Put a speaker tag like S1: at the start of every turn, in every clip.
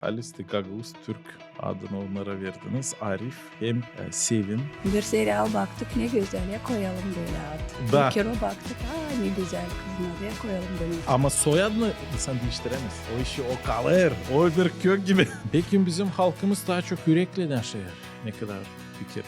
S1: Halis de Gagavuz Türk adını onlara verdiniz. Arif hem Sevin.
S2: Bir serial baktık ne güzel ya koyalım böyle ad.
S1: Da.
S2: Bir kere baktık ne güzel kızın adı ya koyalım böyle.
S1: Ama soyadını insan değiştiremez. O işi o kalır. O bir kök gibi. Belki bizim halkımız daha çok yürekle yaşayır. Ne kadar fikirli.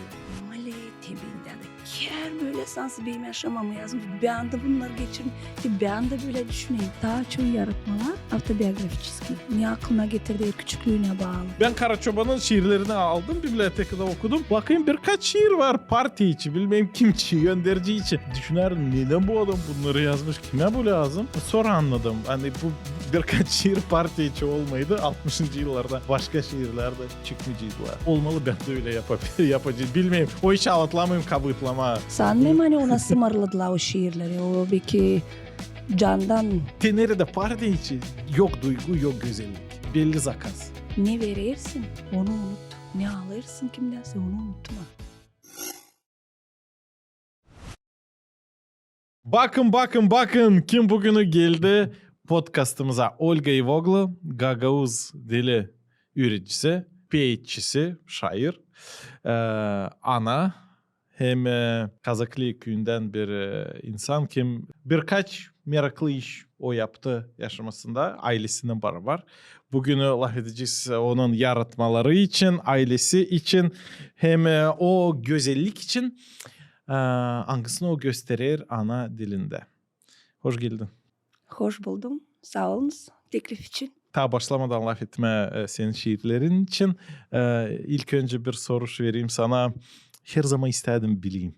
S2: Mali tebinden ker böyle sansı benim yaşamamı yazmış. Bir anda bunları geçirin. Bir anda böyle düşüneyim. Daha çok yaratmalar autobiyografik. Ne aklına getirdiği küçüklüğüne bağlı.
S1: Ben Karaçoban'ın şiirlerini aldım, bibliotekada okudum. Bakayım birkaç şiir var parti içi, bilmem kim için, gönderici için. Düşünüyorum neden bu adam bunları yazmış, kime bu lazım? Sonra anladım. Hani bu birkaç şiir parti içi olmaydı. 60. yıllarda başka şiirlerde çıkmayacaklar. Olmalı, ben de öyle yapacağım. Bilmeyeyim, o işi anlatlamayayım, kabıtlama.
S2: Sanmıyorum hani ona sımarladılar o şiirleri. O belki candan
S1: Teneri'de parti içi yok duygu, yok güzellik. Belli zakaz.
S2: ne verirsin onu unut. Ne alırsın kimdense onu unutma.
S1: Bakın kim bugünü geldi podcastımıza. Olga Ivoglu, Gagavuz dili üreticisi, PhD'si, şair, ana hem Kazaklı köyünden bir insan kim birkaç meraklı iş o yaptı yaşamasında ailesinin beraber. Bugünü laf edeceğiz onun yaratmaları için, ailesi için hem o güzellik için. Hangisini o gösterir ana dilinde. Hoş geldin.
S2: Hoş buldum. Sağ olunuz teklif için.
S1: Ta başlamadan laf etme senin şiirlerin için. İlk önce bir soru vereyim sana. Her zaman istedim bileyim.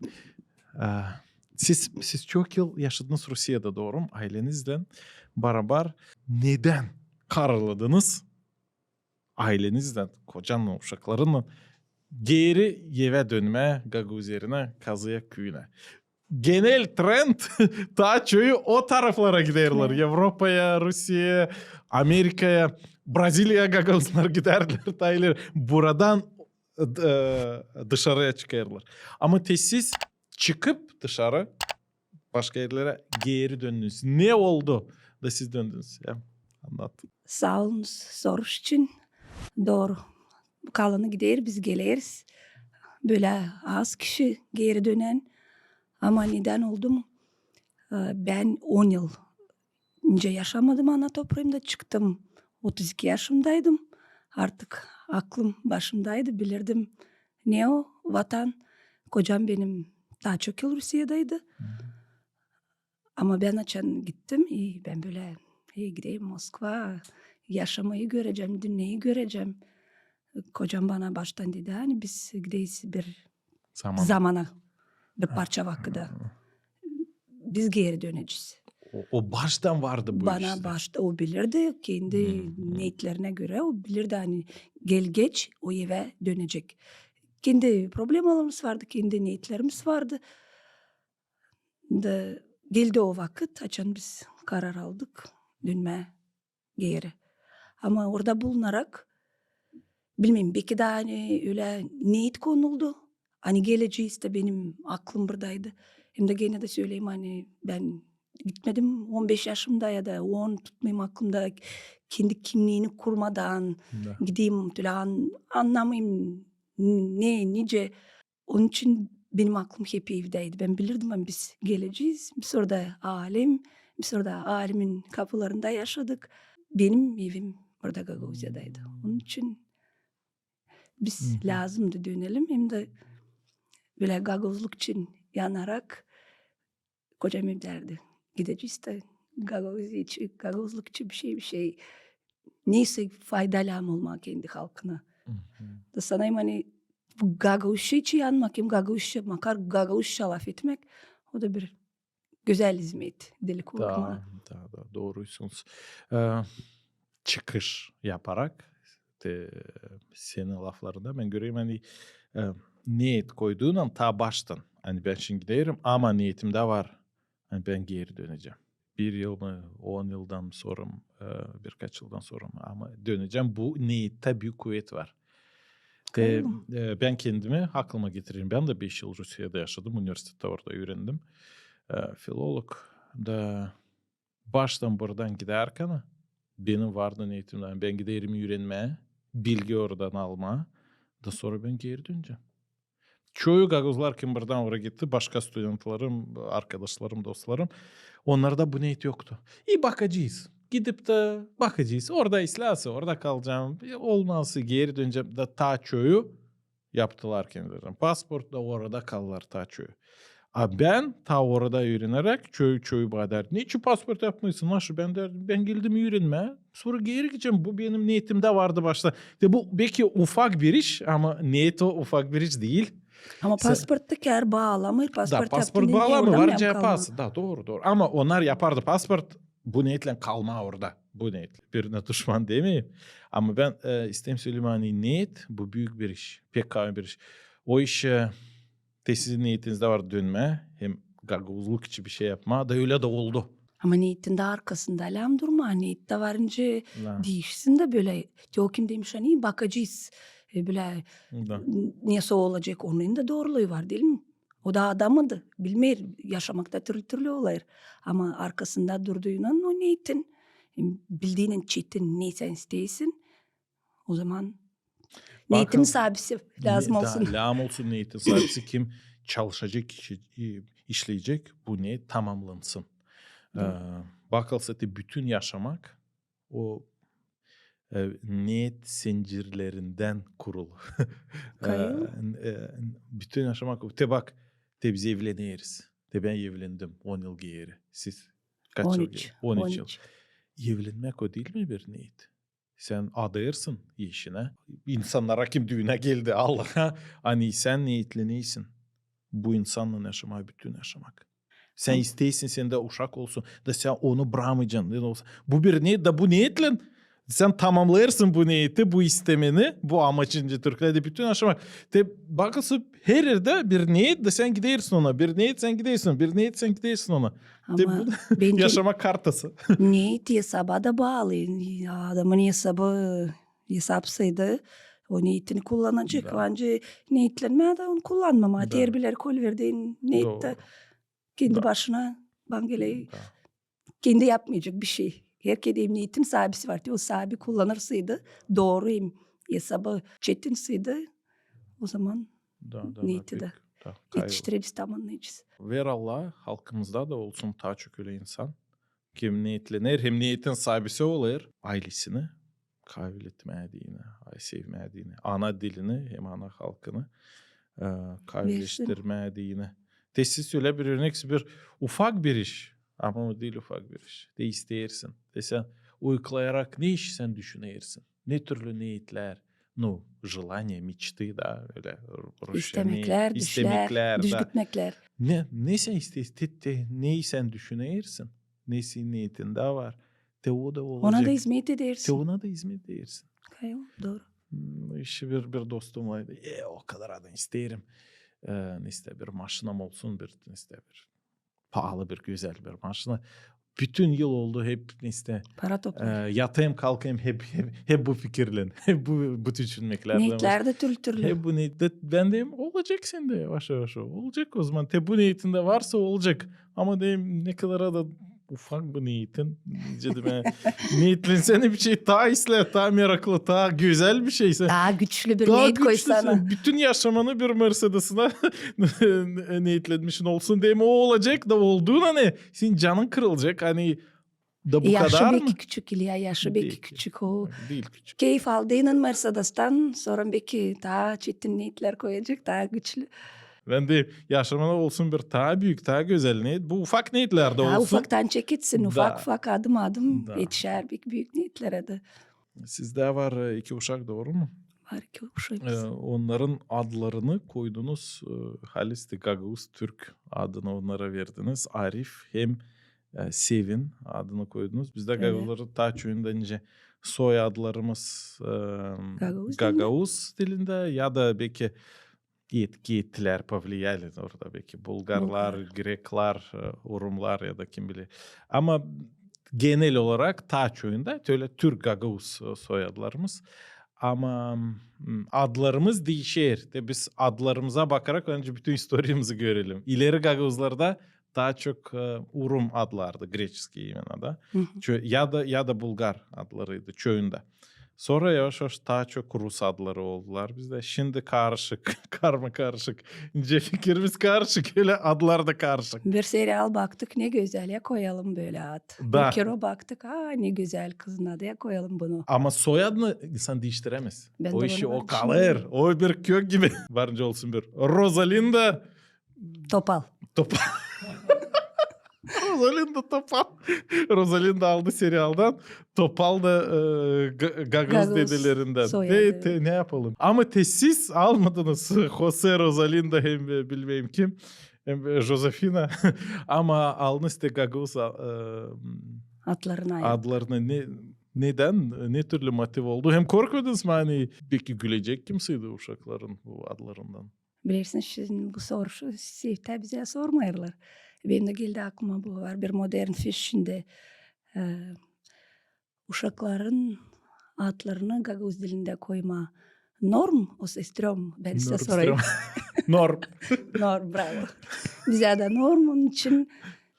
S1: Siz çok yıl yaşadınız Rusya'da, doğru mu? Ailenizle beraber neden karaladınız? Ailenizle, kocanla, uşaklarınla geri eve dönme Gagavuz yerine Kazıyak köyüne. Genel trend daha çok o taraflara giderler.
S2: Evet.
S1: Avrupa'ya, Rusya'ya, Amerika'ya, Brezilya'ya Gagavuzlar giderler. Taylar. Buradan dışarıya çıkarlar. Ama siz çıkıp dışarı başka yerlere geri döndünüz. Ne oldu da siz döndünüz? Ya, anlat.
S2: Sağ olunuz soruş için. Doğru. Kalanı gider biz geliriz. Böyle az kişi geri dönen. Ama neden oldu mu? Ben 10 yıl önce yaşamadım ana toprağımda çıktım. 32 yaşımdaydım. Artık aklım başımdaydı, bilirdim. Ne o vatan? Kocam benim daha çok yıl Rusya'daydı. Ama ben açan gittim. Ben böyle gideyim Moskva, yaşamayı göreceğim, dünyayı göreceğim. Kocam bana baştan dedi hani biz gideyiz bir zamana, bir parça vakitte. Biz geri döneceğiz.
S1: O baştan vardı bu
S2: Bana
S1: işte.
S2: başta o bilirdi kendi niyetlerine göre o bilirdi hani gel geç o eve dönecek. Kendi problemlerimiz vardı, kendi niyetlerimiz vardı. Geldi o vakit açan biz karar aldık dönme geri. Ama orada bulunarak bilmem belki de hani öyle niyet konuldu. Hani geleceğiz de benim aklım buradaydı. Hem de gene de söyleyeyim hani ben gitmedim 15 yaşımda ya da 10 tutmayayım aklımda kendi kimliğini kurmadan gideyim anlamayayım nice. Onun için benim aklım hep evdeydi. Ben bilirdim ama biz geleceğiz. Biz orada alem, biz orada alemin kapılarında yaşadık. Benim evim orada Gagavuzya'daydı. Onun için biz lazımdı dönelim. Hem de böyle Gagavuzluk için yanarak kocam hep derdi. Gideceğiz de Gagavuzya için, Gagavuzluk için bir şey. Neyse faydalı olmak kendi halkına. Da sanayım hani bu Gagavuzya için yanmak, hem Gagavuzya makar Gagavuzya laf etmek. O da bir güzel hizmet. Dili korkma.
S1: Da, doğruysunuz. Çıkış yaparak senin laflarında ben göreyim hani niyet koyduğun an ta baştan. Hani ben şimdi giderim ama niyetim de var. Hani ben geri döneceğim. 1 yıl mı, 10 yıldan sonra mı, birkaç yıldan sonra mı ama döneceğim. Bu niyette büyük kuvvet var. Ben kendimi aklıma getireyim. Ben de 5 yıl Rusya'da yaşadım. Üniversitede orada öğrendim. Filolog da baştan buradan giderken benim vardı niyetimden ben giderim öğrenmeye. bilgi oradan alma. Da sonra ben geri döneceğim. Çoğu Gagavuzlar Kimber'dan oraya gitti. Başka studentlarım, arkadaşlarım, dostlarım. Onlarda bu niyet yoktu. İyi bakacağız. Gidip de bakacağız. Orada isterse orada kalacağım. Olmazsa geri döneceğim. Da ta çoğu yaptılar kendilerine. Pasport da orada kalırlar ta çoğu. Ben ta orada öğrenerek çoğu bana derdi. Niçin pasport yapmıyorsun? Nasıl? Ben derdim ben geldim öğrenmeye. Sonra geri gideceğim. Bu benim niyetimde vardı başta. De bu belki ufak bir iş ama niyet o ufak bir iş değil.
S2: Ama pasportta kar bağlamır.
S1: Da
S2: Pasport
S1: pasport
S2: yaptığında
S1: bağlamı
S2: oradan
S1: var
S2: mı kalma?
S1: cephası. Da doğru. Ama onlar yapardı pasport. Bu niyetle kalma orada. Bu niyetle. Birine düşman demeyeyim. Ama ben isteyim söyleyeyim hani niyet bu büyük bir iş. Pek kavim bir iş. O iş sizin niyetinizde var dönme. Hem gagavuzluk için bir şey yapma. Da öyle de oldu.
S2: Ama niyetin de arkasında alam durma. Niyette varınca
S1: Da.
S2: değişsin de böyle. Teokim demiş hani bakacağız. Böyle
S1: Da.
S2: niyesi olacak onun da doğruluğu var değil mi? O da adamıdı. Bilmer yaşamakta türlü olayır. Ama arkasında durduğundan o niyetin. Bildiğinin çetin neysen isteysin. O zaman niyetin
S1: Bakın,
S2: sahibisi lazım olsun.
S1: Lazım olsun niyetin sahibisi kim çalışacak, işleyecek bu niyet tamamlansın. Bakılsa da bütün yaşamak o niyet zincirlerinden kurulu.
S2: Kayıl.
S1: Bütün yaşamak. Te bak, te biz evleniriz. Te ben evlendim 10 yıl geri. Siz kaç yıl
S2: 13.
S1: geri? 13 yıl. Evlenmek o değil mi bir niyet? Sen adayırsın işine. İnsanlara kim düğüne geldi Allah'a. Hani sen niyetli neysin? Bu insanla yaşamak, bütün yaşamak. Sen isteysin sen de uşak olsun. Da sen onu bıramayacaksın. Bu bir niyet da bu niyetle sen tamamlayarsın bu niyeti, bu istemeni, bu amacınca Türkiye'de bütün yaşamak. De bakılsın her yerde bir niyet de sen gidersin ona. Bir niyet sen gidersin. Bir niyet sen gidersin ona. De
S2: Ama
S1: bu
S2: bence
S1: yaşamak kartası.
S2: niyet hesaba da bağlı. Adamın hesapsaydı o niyetini kullanacak.
S1: Da.
S2: Bence niyetlenmeye de onu kullanmama.
S1: Da.
S2: Diğer birer kol verdiğin niyet de
S1: Doğru.
S2: kendi
S1: Da.
S2: başına bangeleyi
S1: Da.
S2: kendi yapmayacak bir şey. Herkes niyetin sahibisi var. O sahibi kullanırsaydı doğruyum hesabı çetinseydi o zaman
S1: Da.
S2: niyeti de
S1: Da.
S2: yetiştireceğiz, tamamlayacağız.
S1: Ver Allah halkımızda da olsun daha çok öyle insan. Kim niyetlenir hem niyetin sahibisi olur. Ailesini kabul etmediğini, sevmediğini, ana dilini hem ana halkını kabulleştirmediğini. Siz öyle bir örnek bir ufak bir iş. Ama o değil ufak bir iş. De isteyirsin. De sen uykulayarak ne iş sen düşünüyorsun? Ne türlü niyetler? Ну, желания, мечты, да, öyle
S2: İstemekler, düşler, düş
S1: da.
S2: gitmekler.
S1: Ne sen istiyorsun? Neyi sen düşünüyorsun? Nesi niyetinde var? Te o da olacak.
S2: Ona da hizmet
S1: Te
S2: edersin.
S1: ona da hizmet edersin.
S2: Doğru.
S1: İşte bir dostum vardı. O kadar adam isterim. İşte bir maşınam olsun, işte bir pahalı bir güzel bir maşına. Bütün yıl oldu hep işte
S2: Para toplar.
S1: yatayım kalkayım hep bu fikirle. Hep bu düşünmeklerden.
S2: Niyetler de türlü.
S1: Hep bu niyette ben deyim olacak sende yavaş yavaş olacak o zaman. Te bu niyetinde varsa olacak. Ama deyim ne kadar da ufak bu niyetin. Niyetlensene bir şey daha isle, daha meraklı, daha güzel bir şeyse.
S2: Daha güçlü bir
S1: Daha
S2: niyet
S1: güçlüsün.
S2: koysana.
S1: Bütün yaşamanı bir Mercedes'ine niyetlenmişsin olsun deyim o olacak da olduğuna ne? Senin canın kırılacak hani da bu
S2: Yaşı
S1: kadar
S2: belki
S1: mı?
S2: küçük İlya, yaşı belki
S1: Değil.
S2: küçük o.
S1: Değil küçük.
S2: Keyif aldığının Mercedes'ten sonra belki daha çetin niyetler koyacak, daha güçlü.
S1: Ben de yaşamana olsun bir daha büyük, daha güzel niyet. Bu ufak niyetlerde
S2: Daha
S1: olsun.
S2: ufaktan çekitsin, ufak adım
S1: Da.
S2: yetişer büyük niyetlere de.
S1: Sizde var 2 uşak doğru mu?
S2: Var ki uşağımız.
S1: Onların adlarını koydunuz. Halis de Gagavuz Türk adını onlara verdiniz. Arif hem Sevin adını koydunuz. Bizde Gagavuzları ta çoğundan önce soy adlarımız Gagavuz dilinde ya da belki etkiler повлияли orada belki Bulgarlar, Grekler, Rumlar ya da kim bilir. Ama genel olarak ta çoğunda öyle Türk Gagavuz soyadlarımız. Ama adlarımız değişir. De biz adlarımıza bakarak önce bütün historiyamızı görelim. İleri Gagavuzlarda daha çok Urum adlardı. Greçeski imena da. Ya da Bulgar adlarıydı çoğunda. Sonra yavaş yavaş daha çok Rus adları oldular bizde. Şimdi karışık, karma karışık. İnce fikrimiz karışık, öyle adlar da karışık.
S2: Bir serial baktık ne güzel ya koyalım böyle ad.
S1: Da.
S2: Bir kere baktık ne güzel kızın adı ya koyalım bunu.
S1: Ama soyadını insan değiştiremez.
S2: Ben
S1: O
S2: de
S1: işi
S2: bunu
S1: o kalır. O bir kök gibi. Varınca olsun bir. Rosalinda
S2: Topal.
S1: Topal. Rosalinda Topal. Rosalinda aldı serialdan. Topal da Gagoz
S2: Gagoz
S1: dedelerinden.
S2: soyadı.
S1: Ne yapalım? Ama siz almadınız. Jose Rosalinda hem bilmem kim. Hem Josefina. Ama aldınız da Gagoz
S2: Atlarına ayırdık.
S1: adlarını neden? Ne türlü motiv oldu? Hem korkmadınız mı hani? Peki gülecek kimseydi uşakların bu adlarından?
S2: Bilirsin şimdi bu soru sivte bize sormayırlar. Benim de geldi aklıma bu var. Bir modern şimdi uşakların adlarını Gagavuz dilinde koyma norm o istrom. Ben size sorayım.
S1: Norm.
S2: Norm bravo. Bize de norm onun için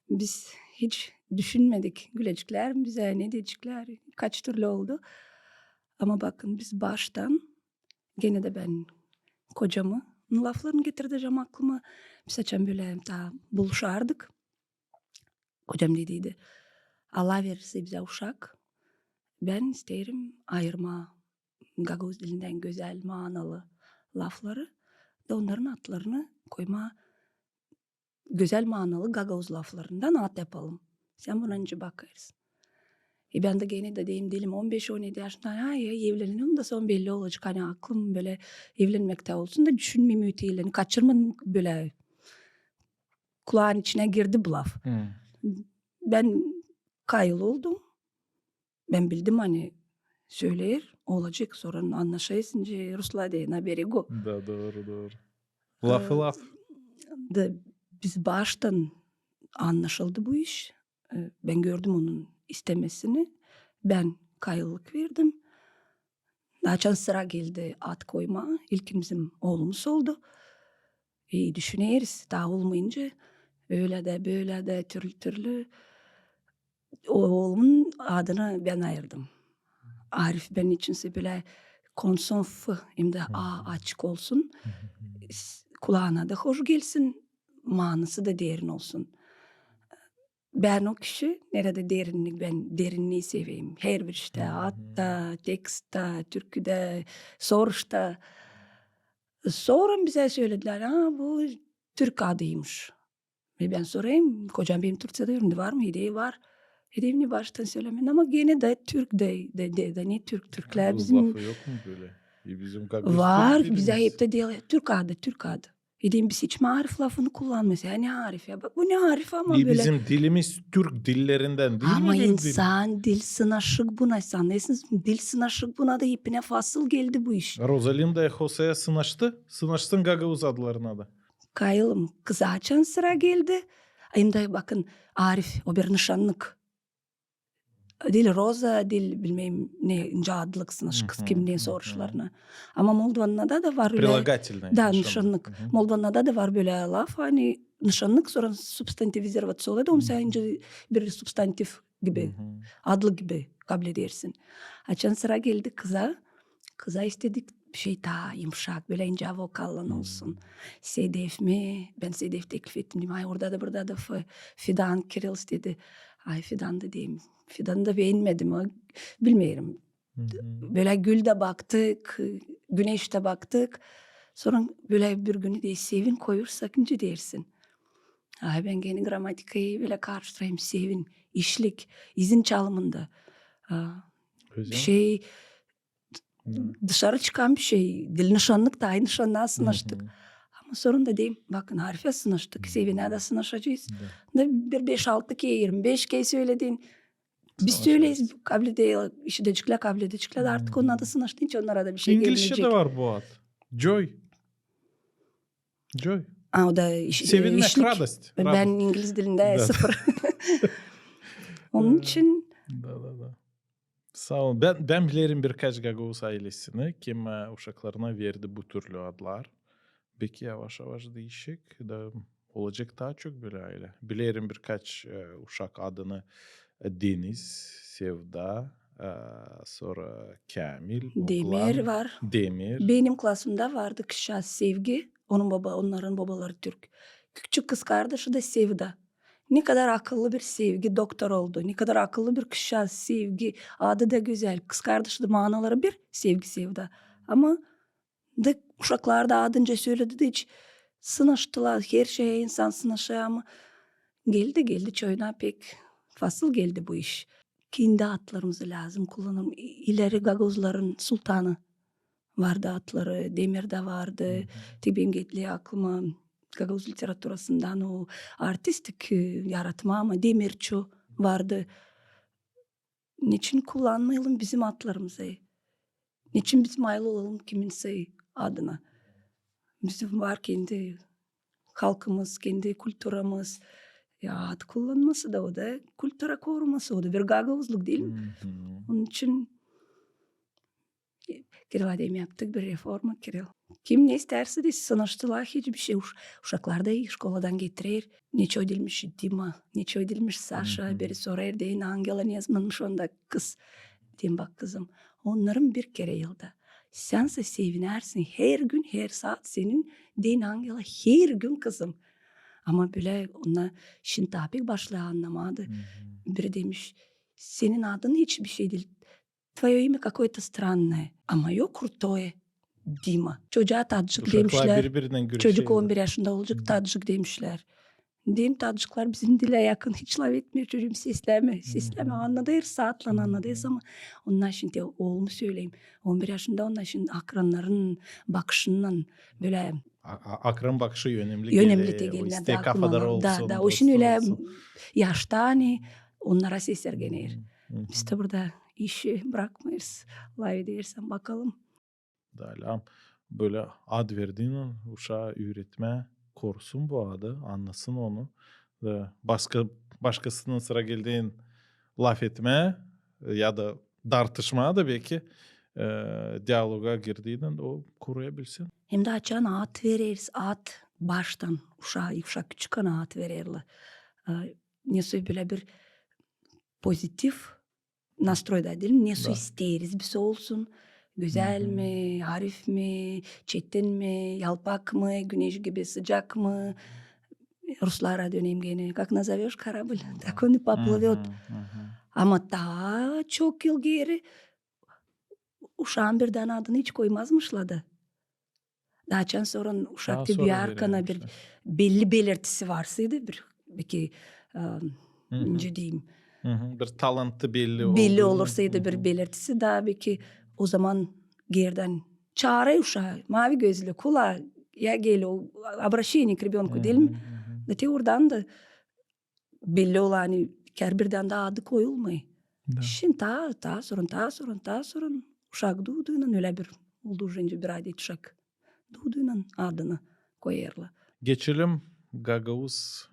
S2: biz hiç düşünmedik. Gülecekler bize ne diyecekler kaç türlü oldu. Ama bakın biz baştan gene de ben kocamı laflarını getireceğim aklıma. Biz açan böyle daha buluşardık. Kocam dediydi. Allah verirse bize uşak. Ben isterim ayırma Gagavuz dilinden güzel manalı lafları da onların adlarını koyma güzel manalı Gagavuz laflarından ad yapalım. Sen buna önce bakarsın. Ben de gene de deyim dilim 15-17 yaşında evleniyorum da son belli olacak. Hani aklım böyle evlenmekte olsun da düşünmeyeyim öteyilerini. Kaçırmadım böyle kulağın içine girdi bu laf. Ben kayıl oldum. Ben bildim hani söyler olacak sonra anlaşayız. İnce Rusla deyin haberi go.
S1: Da doğru. Lafı laf.
S2: Da biz baştan anlaşıldı bu iş. Ben gördüm onun istemesini. Ben kayıllık verdim. Daha sıra geldi ad koyma. İlkin bizim oğlumuz oldu. İyi düşüneriz. Daha olmayınca öyle de böyle de türlü. O oğlumun adını ben ayırdım. Arif benim içinse böyle konson f hem de açık olsun. Kulağına da hoş gelsin. Manası da derin olsun. Ben o kişi nerede derinlik ben derinliği seveyim. Her bir işte hatta tekstte, türküde, soruşta. Sonra bize söylediler bu Türk adıymış. Ve ben sorayım kocam benim Türkçe'de ürünü var mı? Hediye var. Hediyemini baştan söylemeyin ama gene de Türk de ne Türkler bizim
S1: Lafı yok mu böyle? Bizim Gagos
S2: var.
S1: Türk
S2: Bize
S1: dilimiz.
S2: hep de diyorlar Türk adı. Hediyem biz hiç marif lafını kullanmıyoruz. Ya ne harif ya bak bu ne harif ama böyle.
S1: Bizim dilimiz Türk dillerinden değil
S2: Ama
S1: mi bir dil?
S2: insan dil sınaşık buna. Anlıyorsunuz mu? Dil sınaşık buna da ipine fasıl geldi bu iş.
S1: Rosalinda Jose'ye sınaştı. Sınaştın Gagavuz adlarına da.
S2: Kayılım kıza açan sıra geldi. Hem de bakın Arif o bir nişanlık. Dil Roza, dil bilmem ne ince adlık sınaş kız kimliği soruşlarına. Ama Moldovan'da da var öyle.
S1: Прилагательное.
S2: Da nişanlık. Moldovan'da da var böyle laf hani nişanlık sonra substantivizirovat oluyor da onu sen ince bir substantif gibi adlı gibi kabul edersin. Açan sıra geldi kıza. Kıza istedik bir şey daha yumuşak böyle ince vokallan olsun. Sedef mi? Ben Sedef teklif ettim diyeyim. Ay orada da burada da Fidan Kiril dedi. Ay Fidan da diyeyim. Fidan'ı da beğenmedim. Bilmiyorum. Böyle gülde baktık. Güneşte baktık. Sonra böyle bir günü de sevin koyursak ince dersin. Ay ben gene gramatikayı böyle karıştırayım sevin. İşlik. İzin çalımında. Bir şey dışarı çıkan bir şey. Dil nişanlık da aynı nişanlığa sınaştık. Ama sorun da diyeyim. Bakın harife sınaştık. Sevine de sınaşacağız. Bir 5-6 kere 25 kere söylediğin. Biz söyleyiz. Kabul değil. İşidecikler kabul edecekler. Artık onun adı sınaştı. Hiç onlara da bir şey gelmeyecek.
S1: İngilizce'de var bu ad. Joy.
S2: O da
S1: Sevinmek,
S2: işlik.
S1: radost.
S2: Ben İngiliz dilinde sıfır. Onun için.
S1: Da. Sağ olun. Ben bilirim birkaç Gagavuz ailesini kim uşaklarına verdi bu türlü adlar. Belki yavaş yavaş değişik da olacak daha çok böyle aile. Bilirim birkaç uşak adını Deniz, Sevda, sonra Kamil,
S2: Demir
S1: Oğlan,
S2: var.
S1: Demir.
S2: Benim klasımda vardı kişi Sevgi. Onların babaları Türk. Küçük kız kardeşi de Sevda. Ne kadar akıllı bir Sevgi doktor oldu. Ne kadar akıllı bir kişi Sevgi. Adı da güzel. Kız kardeşi de manaları bir Sevgi Sevda. Ama da uşaklar da adınca söyledi de hiç sınaştılar. Her şeye insan sınaşıyor ama geldi çoyuna pek fasıl geldi bu iş. Kendi atlarımızı lazım kullanalım. İleri Gagozların sultanı vardı atları. Demir de vardı. Benim geldi aklıma Gagavuz literatürasından o artistik yaratma ama Demirço vardı. Niçin kullanmayalım bizim atlarımızı? Niçin biz mayıl olalım kiminse adına? Bizim var kendi halkımız, kendi kültürümüz. Ya ad kullanması da o da kültüre koruması o da bir gagavuzluk değil mi? Onun için Kiril Adem yaptık bir reforma Kiril. Kim ne isterse de sınıştılar hiçbir şey. Uşaklar da şkoladan getirir. Neço edilmiş Dima, neço edilmiş Sasha, biri sorar deyin Angela ne yazmamış onda kız. Diyeyim bak kızım, onların bir kere yılda. Sense sevinersin her gün her saat senin deyin Angela her gün kızım. Ama böyle ona şimdi tabi başlığı anlamadı. Biri demiş senin adın hiçbir şey değil. Твое имя какое-то странное. Ama yok крутое. Dima. Çocuğa Tacık
S1: Uşaklar
S2: demişler.
S1: birbirinden
S2: Çocuk
S1: görüşüyor.
S2: 11 yaşında olacak Tacık demişler. Diyeyim Tacıklar bizim dile yakın. Hiç laf etmiyor çocuğum sesleme. Sesleme anladı her saatle anladı ama onlar şimdi oğlumu söyleyeyim. 11 yaşında onlar şimdi akranların bakışından böyle
S1: Akran bakışı önemli
S2: önemli
S1: geliyor. O
S2: gelmedi
S1: isteği
S2: aklıma.
S1: kafaları olsun,
S2: Da o şimdi
S1: dostu
S2: öyle
S1: olsun.
S2: yaşta hani onlara sesler gelir. Biz de burada işi bırakmayız. Lay dersen bakalım.
S1: Dalam böyle ad verdiğin uşağa öğretme korusun bu adı, anlasın onu. Ve başkasının sıra geldiğin laf etme ya da tartışmaya da belki diyaloga girdiğinden o koruyabilsin.
S2: Hem de açan at veririz. At baştan uşak küçükken at verirler. Neyse böyle bir pozitif nastroyda değil mi? Neyse
S1: Da.
S2: isteriz bir olsun. Güzel mi, harif mi, çetin mi, yalpak mı, güneş gibi sıcak mı? Ruslara döneyim gene. Как назовешь корабль? Так он и поплывет. Ama daha çok yıl geri uşağın birden adını hiç koymazmışlar da. Daha sonra
S1: Daha
S2: uşakta
S1: sonra
S2: büyürken bir belli belirtisi varsaydı bir belki ince diyeyim.
S1: Bir talantı belli
S2: Olursaydı bir belirtisi daha belki o zaman geriden çağırıyor uşağı mavi gözlü kula ya gel o обращение к ребенку değil mi? Da oradan da belli olan hani birden daha adı koyulmuyor. Şimdi daha sonra uşak doğduğundan öyle bir olduğunca bir adet uşak doğduğundan adını koyarlar.
S1: Geçelim Gagavuz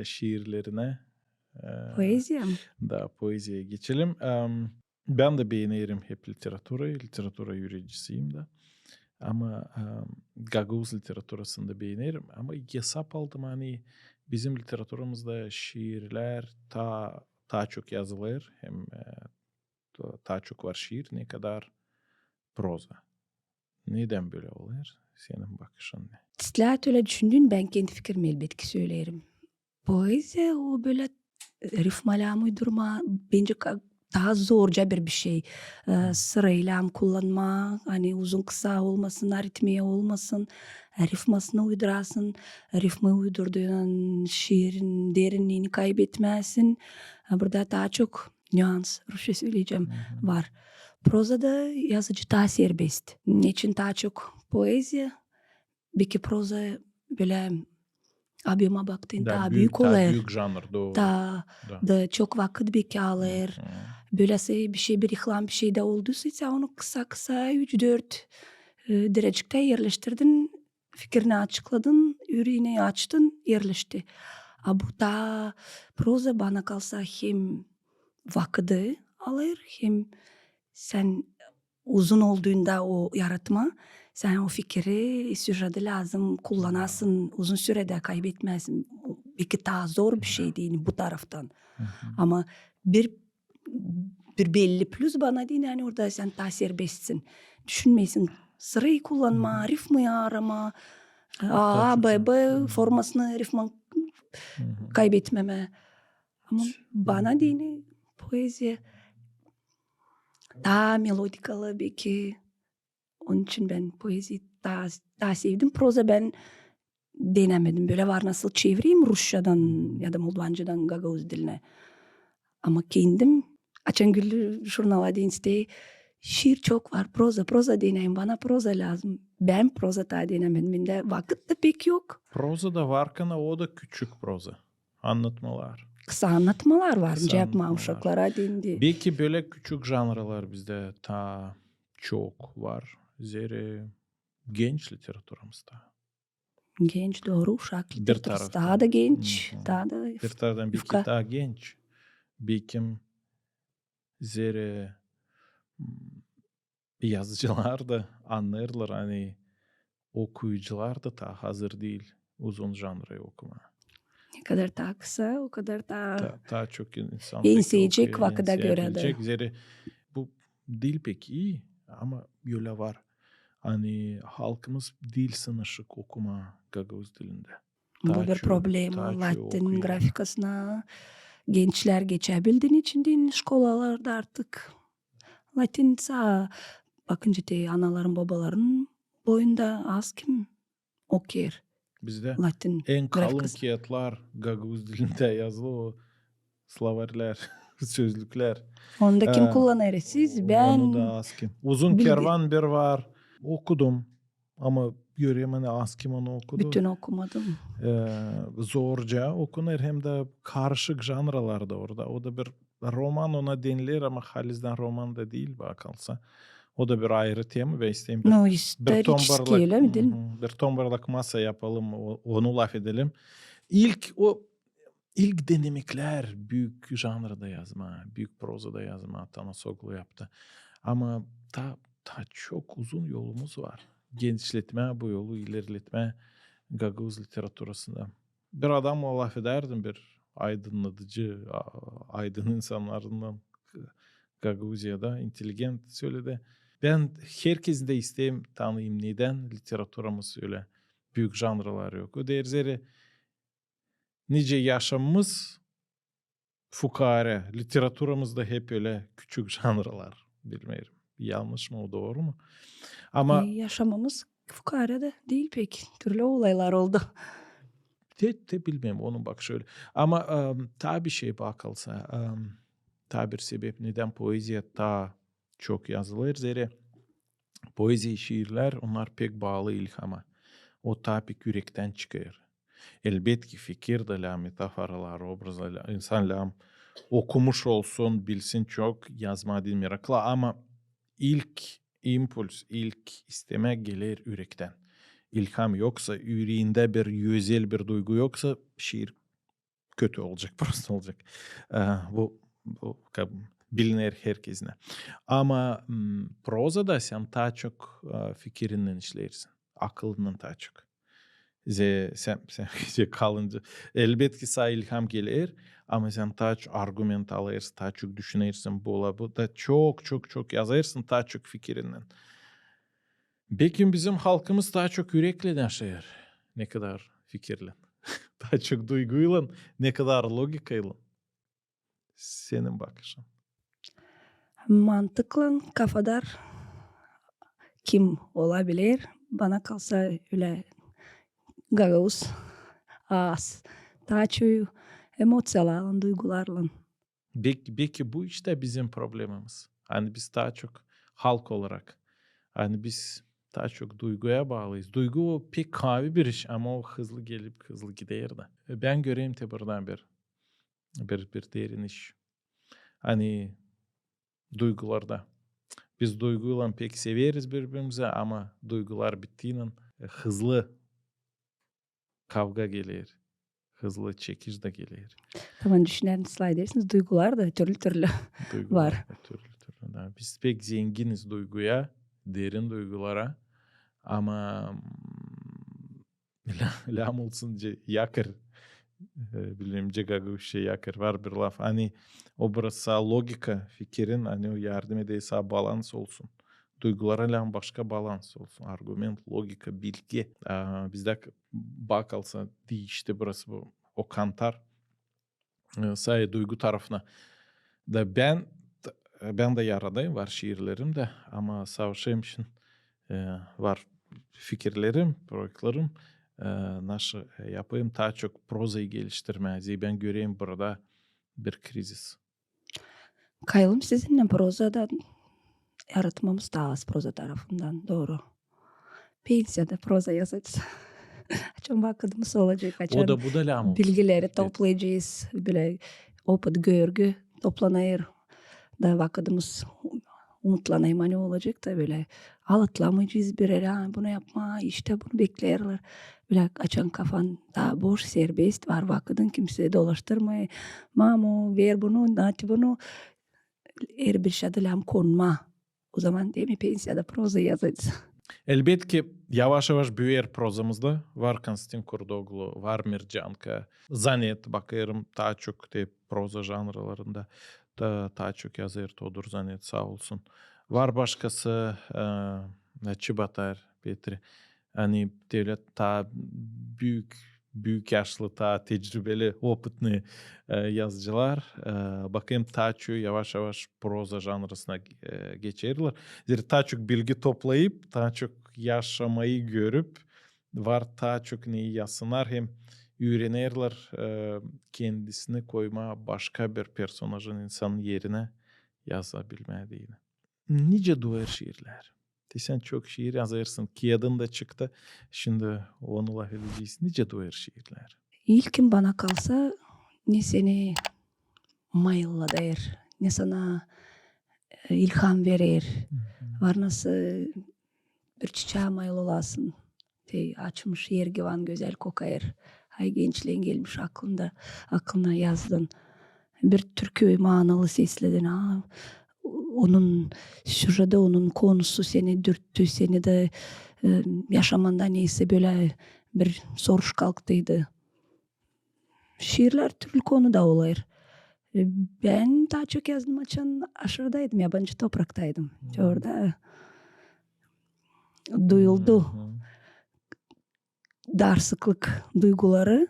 S1: şiirlerine.
S2: Poezya mı?
S1: Da poeziye geçelim. Ben de beğenirim hep literatürayı. Literatura yürüyücüsüyüm de. Ama Gagavuz literatürasını da beğenirim. Ama hesap aldım hani bizim literatürümüzde şiirler daha çok yazılır. Hem daha çok var şiir ne kadar proza. Neden böyle oluyor? Senin bakışın ne?
S2: Sizler öyle düşündüğün ben kendi fikrimi elbette söylerim. Poezya o böyle rifmalama uydurma bence daha zorca bir şey. Sırayla kullanma hani uzun kısa olmasın, aritmiye olmasın, rifmasını uydurasın. Rifmayı uydurduğun şiirin derinliğini kaybetmezsin. Burada daha çok nüans, Rusça söyleyeceğim, var. Prozada yazıcı daha serbest. Niçin daha çok poezya? Belki proza böyle abime baktığında daha büyük olur.
S1: Daha büyük janr doğru.
S2: Da çok vakit belki alır. Böyle bir şey bir ihlam bir şey de olduysa sen onu kısa 3-4 derecikte yerleştirdin. Fikrini açıkladın, yüreğini açtın, yerleşti. Bu da proza bana kalsa hem vakti alır hem sen uzun olduğunda o yaratma sen o fikri sürede lazım kullanasın uzun sürede kaybetmezsin. Belki daha zor bir şey değil bu taraftan. Ama bir bir belli plus bana değil yani orada sen daha serbestsin. Düşünmeysin. Sırayı kullanma, ritmi arama,
S1: Daha çok
S2: B,
S1: sen.
S2: B formasını ritmi
S1: Hı hı.
S2: kaybetmeme. Ama bana değil poezi daha melodikalı belki. Onun için ben poezi daha sevdim. Proza ben denemedim. Böyle var nasıl çevireyim Rusçadan ya da Moldovancadan Gagavuz diline. Ama kendim Açangül Jurnal Agensi'de şiir çok var. Proza deneyim. Bana proza lazım. Ben proza daha denemedim. Bende vakit de pek yok.
S1: Proza da varken o da küçük proza. Anlatmalar.
S2: Kısa anlatmalar var.
S1: Kısa
S2: Cevap
S1: anlatmalar.
S2: uşaklara dendi.
S1: Belki böyle küçük janralar bizde ta çok var. Zeri genç literatürümüzde.
S2: Genç doğru uşak
S1: Bir
S2: literatürası. Daha
S1: taraftan.
S2: da genç.
S1: Hı hı.
S2: Daha da
S1: Bir taraftan belki
S2: yufka.
S1: daha genç. Belki zeri yazıcılar da anlarlar hani okuyucular da ta hazır değil uzun janrayı okuma.
S2: Ne kadar daha kısa o kadar daha
S1: Daha çok insan
S2: enseyecek
S1: okuyor,
S2: vakıda göre de.
S1: enseyebilecek. Zeri bu dil pek iyi ama öyle var. Hani halkımız dil sınışık okuma Gagavuz dilinde.
S2: Bu bir problem. Latin
S1: okuyor.
S2: grafikasına gençler geçebildiğin için değil şkolalarda artık Latin sağ bakınca te anaların babaların boyunda az kim okuyor
S1: Bizde
S2: Latin
S1: en kalın
S2: grafikası.
S1: kağıtlar Gagavuz dilinde yazılı o slovarlar, sözlükler.
S2: Onu da kim
S1: Ee,
S2: kullanır? Siz,
S1: Onu
S2: ben
S1: da az kim. Uzun
S2: bildi.
S1: kervan bir var. Okudum ama göreyim hani az kim onu okudu.
S2: Bütün okumadım.
S1: Zorca okunur hem de karışık janralarda orada. O da bir roman ona denilir ama halizden roman da değil bakalsa. O da bir ayrı tema ve isteyeyim bir
S2: No,
S1: bir
S2: исторический
S1: tombarlak
S2: öyle mi değil mi?
S1: bir tombarlak masa yapalım onu laf edelim. İlk denemekler büyük janrada yazma, büyük prozada yazma Tanasoglu yaptı. Ama ta çok uzun yolumuz var. Genişletme, bu yolu ilerletme Gagavuz literatürasında. Bir adam o laf ederdim, bir aydınlatıcı, aydın insanlarından Gagavuzya'da, inteligent söyledi. Ben herkesin de isteyim tanıyayım neden literatürümüz öyle büyük janralar yok. O derzleri nice yaşamımız fukare. Literatürümüzde hep öyle küçük janralar. Bilmiyorum. Yanlış mı o doğru mu? Ama
S2: Yaşamamız fukarada değil pek. Türlü olaylar oldu.
S1: de bilmem onu bak şöyle. Ama ta bir şey bakılsa ta bir sebep neden poeziya ta çok yazılır. Zere poezi şiirler onlar pek bağlı ilhama. O ta pek yürekten çıkıyor. Elbette fikir de la metaforalar, obrazlar, insan la okumuş olsun, bilsin çok, yazma değil mirakla ama ilk impuls, ilk isteme gelir yürekten. İlham yoksa, yüreğinde bir yüzel bir duygu yoksa şiir kötü olacak, prosto olacak. Bu bilinir herkesine. Ama prozada sen daha çok fikrinden işlersin. Akılından daha çok. Sen kalınca elbet ki sana ilham gelir ama sen daha çok argüment alırsın, daha çok düşünürsün bu da çok yazarsın daha çok fikrinden. Belki bizim halkımız daha çok yürekle yaşar. Ne kadar fikirle. Daha çok duyguyla, ne kadar logikayla. Senin bakışın.
S2: Mantıkla kafadar kim olabilir? Bana kalsa öyle Gagavuz az. Daha çok emosyalarla, duygularla.
S1: Belki bu işte bizim problemimiz. Hani biz daha çok halk olarak, hani biz daha çok duyguya bağlıyız. Duygu pek kavi bir iş ama o hızlı gelip hızlı gider de. Ben göreyim de buradan bir derin iş. Hani duygularda. Biz duyguyla pek severiz birbirimize ama duygular bittiğinde hızlı kavga gelir. Hızlı çekiş de gelir.
S2: Tamam düşünen edersiniz. Duygular da türlü türlü
S1: Duygular
S2: var.
S1: da türlü. Biz pek zenginiz duyguya, derin duygulara. Ama lam olsunca yakır Bilmiyorum Cegaguş'a yakır var bir laf. Hani o burası logika fikrin hani o yardım edeyse balans olsun. Duygularıyla başka balans olsun. Argument, logika, bilgi. Bizde bakalsa değişti burası bu. O kantar say duygu tarafına. Da ben de yaradayım var şiirlerim de ama savaşım için var fikirlerim, projelerim. Nasıl yapayım daha çok prozayı geliştirmeye. Ben göreyim burada bir kriz.
S2: Kayılım sizinle prozadan yaratmamız daha az proza tarafından. Doğru. Pensiyada proza yazacağız. Açan vakıdımız olacak.
S1: O
S2: Açan
S1: da bu da lamı.
S2: bilgileri toplayacağız. Böyle opet görgü toplanır. Da vakıdımız umutlanayım hani olacak da böyle alıtlamayacağız bir yere. "Ha, bunu yapma işte bunu beklerler. Böyle açan kafan daha boş serbest var vakıdın kimseye dolaştırmayı. Mamu ver bunu, nati bunu. Her bir şeyden konma. O zaman değil mi pensiyada proza yazacağız.
S1: Elbet ki yavaş yavaş büyür prozamızda. Var Konstantin Kurdoğlu, var Mircanka. Zanet bakıyorum daha çok de proza janrlarında da daha çok yazar Todor Zanet sağ olsun. Var başkası Çibatar Petri. Hani devlet daha büyük yaşlı, daha tecrübeli, opытный yazıcılar. Bakayım daha çok yavaş yavaş proza janrısına geçerler. Daha çok bilgi toplayıp, daha çok yaşamayı görüp, var daha çok neyi yazsınlar hem öğrenirler kendisini koyma başka bir personajın insanın yerine yazabilmediğini. Nice duvar şiirler. Sen çok şiir yazarsın. Kiyadın da çıktı. Şimdi onu laf edeceğiz. Nice duvar şiirler.
S2: İlkin bana kalsa ne seni mayılla der, ne sana ilham verir. Var nasıl bir çiçeğe mayıl olasın. Açmış yergivan güzel kokayır. Hay gençliğin gelmiş aklına yazdın. Bir türkü manalı sesledin. Ha. Onun şurada onun konusu seni dürttü, seni de yaşamanda neyse böyle bir soruş kalktıydı. Şiirler türlü konuda olur. Ben daha çok yazdım açan aşırdaydım, yabancı topraktaydım. Orada duyuldu darsıklık duyguları.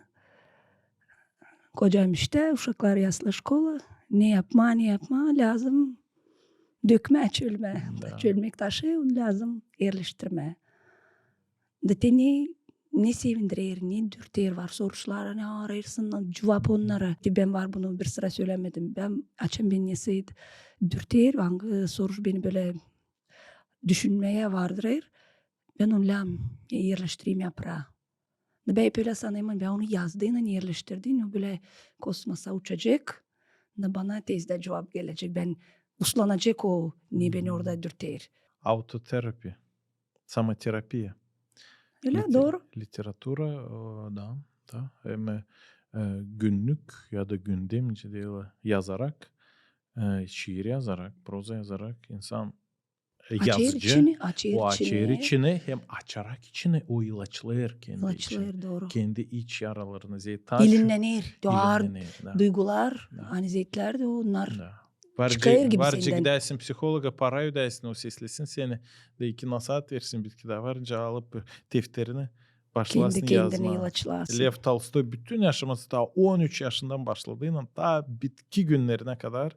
S2: Kocam işte uşaklar yaslı şkola. Ne yapma lazım. Dökme, çölme.
S1: Da.
S2: Çölmek taşı onu lazım yerleştirme. Da ne sevindirir, ne dürter var soruşlara ne ararsın cevap onlara. Ben var bunu bir sıra söylemedim. Ben açım beni nesiydi. Dürter, hangi soruş beni böyle düşünmeye vardırır. Ben onu yerleştireyim yaprağa. Ben böyle sanayım, ben onu yazdığını yerleştirdiğini böyle kosmosa uçacak. Bana tezde cevap gelecek. Ben uslanacak o ne beni orada dürter.
S1: Autoterapi. Самотerapiya.
S2: Öyle doğru.
S1: Literatura da. Hem günlük ya da gündemci değil yazarak, şiir yazarak, proza yazarak insan yazıcı o açar içini hem açarak içini o ilaçlar kendi için.
S2: İlaçlar doğru.
S1: Kendi iç yaralarını
S2: İlinlenir, doğar
S1: ilinlenir.
S2: duygular,
S1: Da.
S2: anxiyeteler de onlar
S1: Da.
S2: çıkar gibi
S1: Var
S2: senden.
S1: gidersin psihologa para ödersin o seslesin seni de 2 nasihat versin bitki de varınca alıp defterini başlasın
S2: Kendi kendine
S1: yazma.
S2: ilaçlarsın.
S1: Lev Tolstoy bütün yaşaması daha 13 yaşından başladığıyla daha bitki günlerine kadar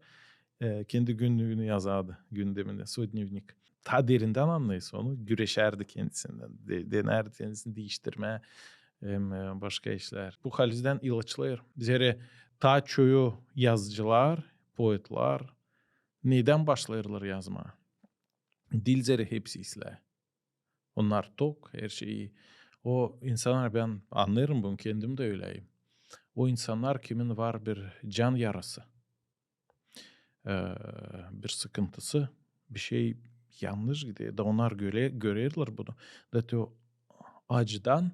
S1: kendi günlüğünü yazardı gündeminde. Sodnevnik. Ta derinden anlayırsa onu güreşerdi kendisinden. Denerdi kendisini değiştirmeye hem başka işler. Bu halizden ilaçlar. Zere ta çoğu yazıcılar, poetlar neden başlarlar yazmaya? Dil zere hepsi isle. Onlar tok her şeyi. O insanlar ben anlarım bunu kendim de öyleyim. O insanlar kimin var bir can yarası. Bir sıkıntısı, bir şey yanlış gidiyor da onlar görürler bunu. Da o acıdan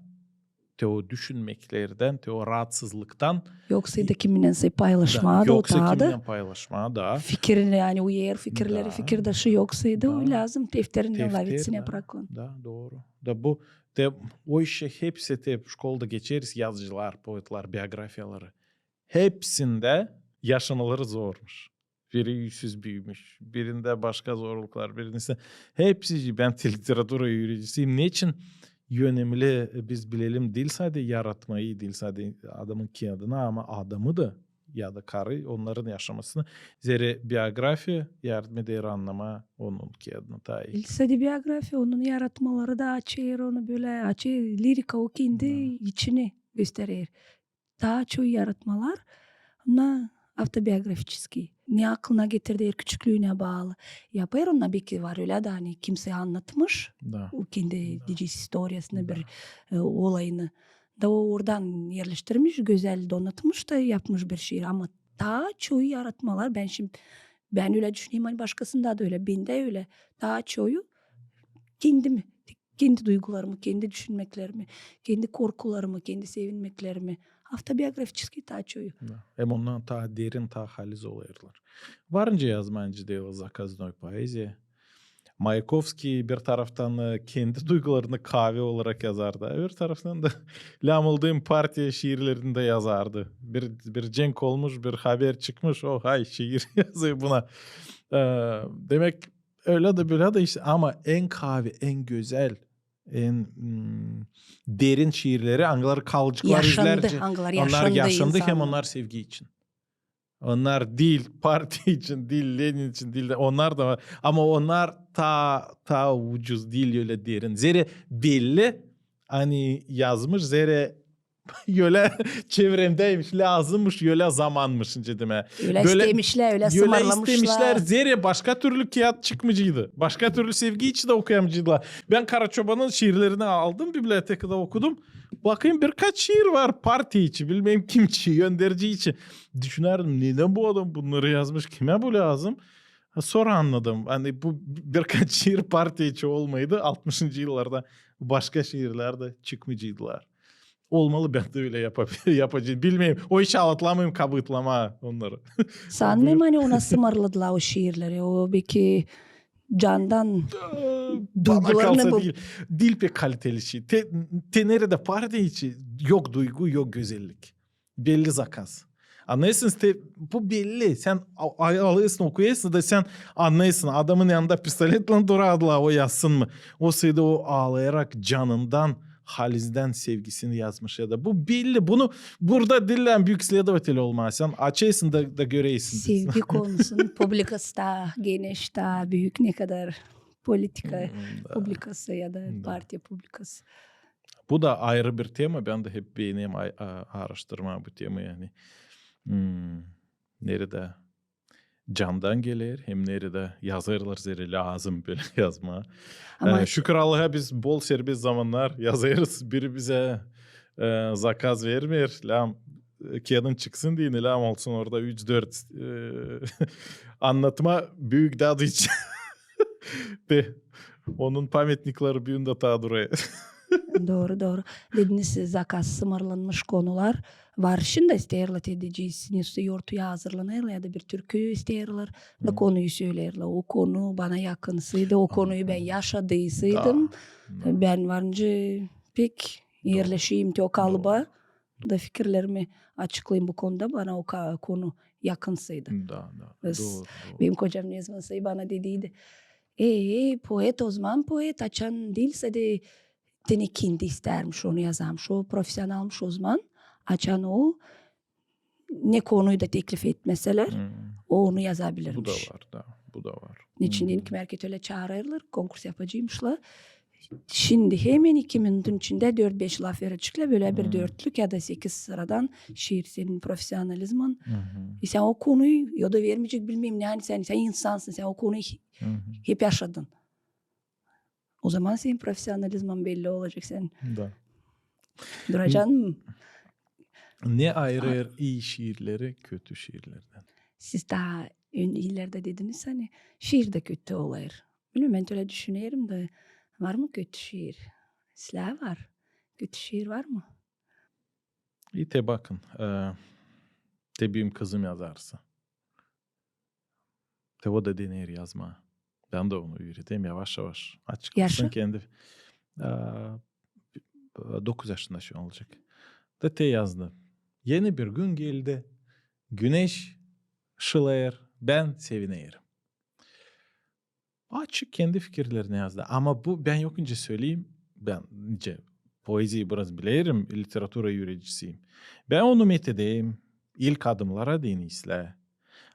S1: o düşünmeklerden, o rahatsızlıktan
S2: Yoksa da kiminle paylaşma da
S1: yoksa
S2: o
S1: kiminle paylaşma da
S2: fikrini yani uyar fikirleri
S1: da
S2: fikirdaşı yoksa da o
S1: da
S2: lazım defterinden
S1: defter
S2: lavetsine
S1: da
S2: bırakın.
S1: doğru. Da bu de o işe hepsi de şkolda geçeriz yazıcılar, poetler, biyografiyaları. Hepsinde yaşamaları zormuş. Biri yüzsüz büyümüş, birinde başka zorluklar, birinde hepsi ben literatüra öğrencisiyim. Niçin? Önemli biz bilelim değil sadece yaratmayı, değil sadece adamın kağıdını ama adamı da ya da karı onların yaşamasını. Zira biyografi yardım eder anlama onun kağıdını dahi.
S2: İlse de biyografi onun yaratmaları da açıyor onu böyle açıyor. Lirika o kendi içini gösterir. Daha çok yaratmalar ona autobiyografiski. Ne aklına getirdiği küçüklüğüne bağlı. Yapar ona bir ki var öyle de hani kimse anlatmış.
S1: Da.
S2: O kendi dici historiasını bir olayını. Da o oradan yerleştirmiş, güzel donatmış da yapmış bir şiir. Ama daha çoğu yaratmalar ben öyle düşüneyim hani başkasında da öyle. Ben de öyle. Daha çoğu kendimi, kendi duygularımı, kendi düşünmeklerimi, kendi korkularımı, kendi sevinmeklerimi. Autobiyografiski daha çoğu.
S1: Da. Hem ondan daha derin, daha haliz oluyorlar. Varınca yazmancı değil zakaznoy poeziya. Mayakovski bir taraftan kendi duygularını kahve olarak yazardı. Öbür taraftan da Lamıldığım Partiya şiirlerinde yazardı. Bir cenk olmuş, bir haber çıkmış. Oh hay şiir yazıyor buna. Demek öyle de böyle de işte ama en kahve, en güzel, en derin şiirleri anılar kalıcılar izlerce.
S2: Anılar
S1: Onlar
S2: yaşandı
S1: yaşandı hem
S2: insanlar.
S1: onlar sevgi için. Onlar değil parti için, değil Lenin için, değil de onlar da var. Ama onlar ta ucuz değil öyle derin. Zere belli hani yazmış zere öyle çevremdeymiş lazımmış öyle zamanmış dedime.
S2: Öyle
S1: Böyle
S2: istemişler, öyle
S1: öyle
S2: sımarlamışlar.
S1: istemişler zere başka türlü kağıt çıkmacıydı. Başka türlü sevgi içi de okuyamcıydılar. Ben Karaçoban'ın şiirlerini aldım bibliotekada okudum. Bakayım birkaç şiir var parti içi bilmem kim içi gönderici içi. Düşünerdim neden bu adam bunları yazmış kime bu lazım? Sonra anladım. Hani bu birkaç şiir parti içi olmaydı. 60. yıllarda başka şiirlerde çıkmacıydılar. Olmalı ben de öyle yapacağım. Bilmeyeyim. O işi anlatlamayayım kabıtlama onları.
S2: Sanmıyorum hani ona sımarladılar o şiirleri. O belki candan
S1: Bana
S2: duygularını
S1: kalsa
S2: bu.
S1: değil. Dil pek kaliteli şey. Nerede parti içi yok duygu yok güzellik. Belli zakaz. Anlayasınız bu belli. Sen alıyorsun okuyasın da sen anlayasın. Adamın yanında pistoletle duradılar o yazsın mı? O sayıda o ağlayarak canından halizden sevgisini yazmış ya da bu belli. Bunu burada dillen büyük sledovatel olmaz. Sen açaysın da göreysin.
S2: Sevgi konusunun publikası da geniş da büyük ne kadar politika publikası ya da parti publikası.
S1: Bu da ayrı bir tema. Ben de hep beğeneyim araştırma bu temi yani. Nerede candan gelir hem nerede yazarlar zeri lazım böyle yazma.
S2: Ama
S1: Şükür Allah'a biz bol serbest zamanlar yazarız. Biri bize zakaz vermiyor. Lam kağıdın çıksın diye lam olsun orada 3-4 anlatma büyük dadı için. De onun pametnikleri büyüğünde ta duraya.
S2: doğru. Dediniz zakaz sımarlanmış konular var. Şimdi isterler tedicisi yortuya hazırlanırlar ya da bir türkü isterler da konuyu söylerler. O konu bana yakınsıydı. O konuyu ben yaşadıysaydım. Ben varınca pek yerleşeyim o kalıba da fikirlerimi açıklayayım bu konuda. Bana o konu yakınsıydı.
S1: Doğru.
S2: Benim kocam ne zaman bana dediydi. Poet o zaman poet açan değilse de Teni kendi istermiş onu yazarmış. O profesyonelmiş o zaman. Açan o ne konuyu da teklif etmeseler o onu yazabilirmiş.
S1: Bu da var.
S2: Niçin dedim ki merket öyle çağırırlar. Konkurs yapacakmışlar. Şimdi hemen 2000'in içinde 4-5 laf verecekler. Böyle bir dörtlük ya da 8 sıradan şiir senin profesyonalizmin. Sen o konuyu ya da vermeyecek bilmem ne. Yani sen insansın. Sen o konuyu hep yaşadın. O zaman senin profesyonalizmin belli olacak sen.
S1: Da.
S2: Duracaksın mı?
S1: Ne ayırır iyi şiirleri kötü şiirlerden?
S2: Siz daha ileride dediniz hani şiir de kötü olur. Bilmiyorum ben öyle düşünüyorum da var mı kötü şiir? Sizler var. Kötü şiir var mı?
S1: İte bakın. Te benim kızım yazarsa. Te o da dener yazma. Ben de onu öğreteyim yavaş yavaş. Açıklasın
S2: Yaşı?
S1: kendi. 9 yaşında şu an olacak. Da te yazdı. Yeni bir gün geldi. Güneş ışılayır. Ben sevineyim. Açık kendi fikirlerini yazdı. Ama bu ben yokunca söyleyeyim. Ben nice poeziyi biraz bilirim. Literatura yürüyücüsüyüm. Ben onu methedeyim. İlk adımlara denizle.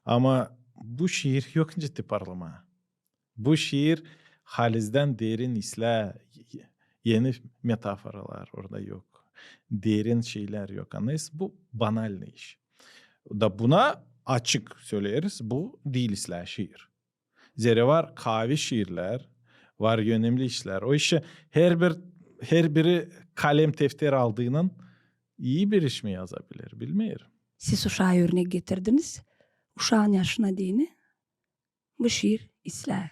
S1: Ama bu şiir yokunca tiparlama. Bu şiir halizden derin isle. Yeni metaforalar orada yok. Derin şeyler yok. Anlayız? Bu banal ne iş. Da buna açık söyleriz. Bu değil isle şiir. Zere var kahve şiirler, var önemli işler. O işe her biri kalem defter aldığının iyi bir iş mi yazabilir bilmiyorum.
S2: Siz uşağı örnek getirdiniz. Uşağın yaşına diyeni bu şiir isler.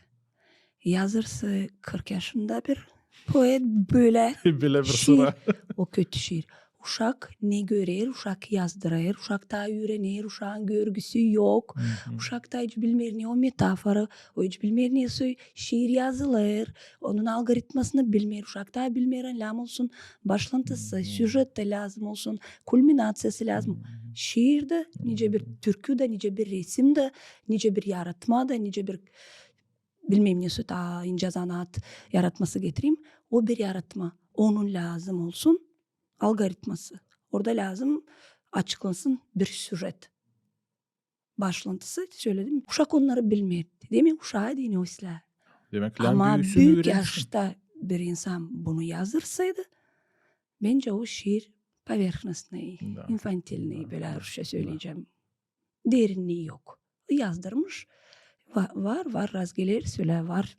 S2: Yazırsa 40 yaşında bir poet böyle
S1: Böyle bir
S2: şiir.
S1: sıra.
S2: O kötü şiir. Uşak ne görer, uşak yazdırır, uşak daha öğrenir, uşağın görgüsü yok. Uşak da hiç bilmer ne o metafora, o hiç bilmer ne şiir yazılır. Onun algoritmasını bilmer, uşak da bilmer lam olsun. Başlantısı, süjet de lazım olsun, kulminasyası lazım. Şiirde nice bir türkü de, nice bir resim de, nice bir yaratma da, nice bir bilmem ne ta ince zanaat yaratması getireyim. O bir yaratma. Onun lazım olsun algoritması. Orada lazım açıklansın bir süret. Başlantısı söyledim. Uşak onları bilmedi. Değil mi? Uşağı değil o hisler.
S1: Demek lan
S2: Ama
S1: büyüsün
S2: büyük
S1: öğrensin.
S2: yaşta bir insan bunu yazırsaydı bence o şiir поверхностный,
S1: Da.
S2: infantilny, böyle
S1: Da.
S2: Rusça söyleyeceğim. Derinliği yok. Yazdırmış. Var razgeler söyle var.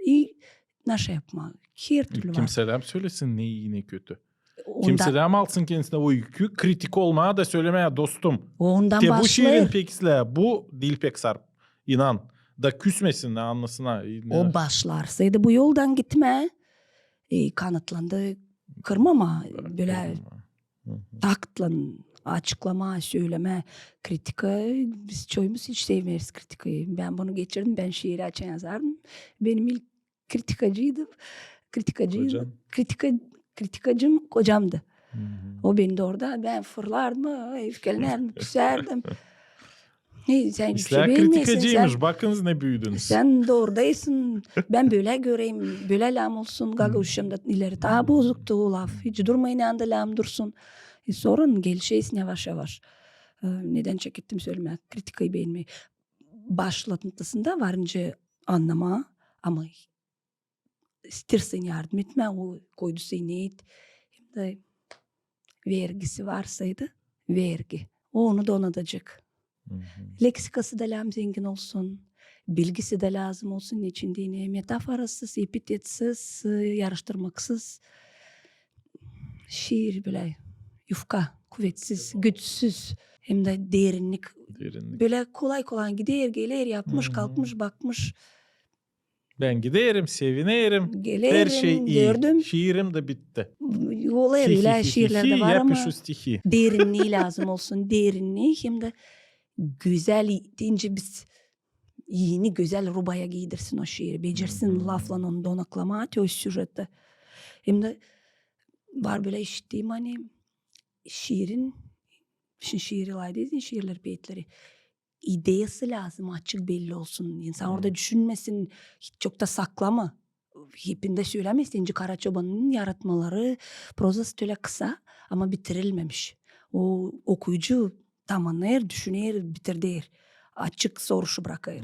S2: İyi naşa yapma. Her türlü var.
S1: Kimseler söylesin ne iyi ne kötü.
S2: Onda,
S1: Kimseler mi alsın kendisine o yükü? Kritik olmaya da söylemeye dostum.
S2: ondan
S1: Te bu şiirin
S2: başlayır.
S1: pekisle bu dil pek sarp. İnan. Da küsmesin anlasına.
S2: O başlarsaydı bu yoldan gitme. Kanıtlandı. Kırmama. Böyle taktlan açıklama, söyleme, kritika. Biz çoğumuz hiç sevmeyiz kritikayı. Ben bunu geçirdim. Ben şiiri açan yazardım. Benim ilk kritikacıydı.
S1: Kocan.
S2: Kritikacım kocamdı. O beni de orada ben fırlardım, öfkelenirdim, küserdim. Sen hiçbir şey
S1: İslah
S2: beğenmiyorsun.
S1: kritikacıymış. Bakınız ne büyüdünüz.
S2: Sen de oradayısın. Ben böyle göreyim. Böyle lam olsun. Gagavuşumda ileri daha bozuktu o laf. Hiç durmayın anda lam dursun. Sorun gelişeysin yavaş yavaş. Neden çekittim söyleme. Kritikayı beğenmeyi. Başlatısında varınca anlama. Ama istersen yardım etme. O koydu seni et. Hem de vergisi varsaydı. Vergi. O onu donatacak. Leksikası da lazım zengin olsun. Bilgisi de lazım olsun. İçinde metaforasız, epitetsiz, yarıştırmaksız. Şiir böyle yufka, kuvvetsiz, güçsüz. Hem de derinlik. Böyle kolay kolay gider gelir yapmış, kalkmış, bakmış.
S1: Ben giderim, sevinerim.
S2: Gelirim,
S1: Her şey iyi.
S2: gördüm.
S1: Şiirim de bitti.
S2: Olayır öyle şiirlerde var ama
S1: Yapış stihi.
S2: derinliği lazım olsun. Derinliği hem de güzel deyince biz yeni güzel rubaya giydirsin o şiiri. Becersin lafla onu donaklama o sürette. Hem de var böyle işittiğim hani şiirin şiirler şiirler beyitleri ideyası lazım açık belli olsun. İnsan orada düşünmesin hiç çok da saklama. Hepinde söylemeyiz. İnci Karaçoban'ın yaratmaları prozası öyle kısa ama bitirilmemiş. O okuyucu tam anlayır, düşünür, bitir. Açık soruşu bırakır.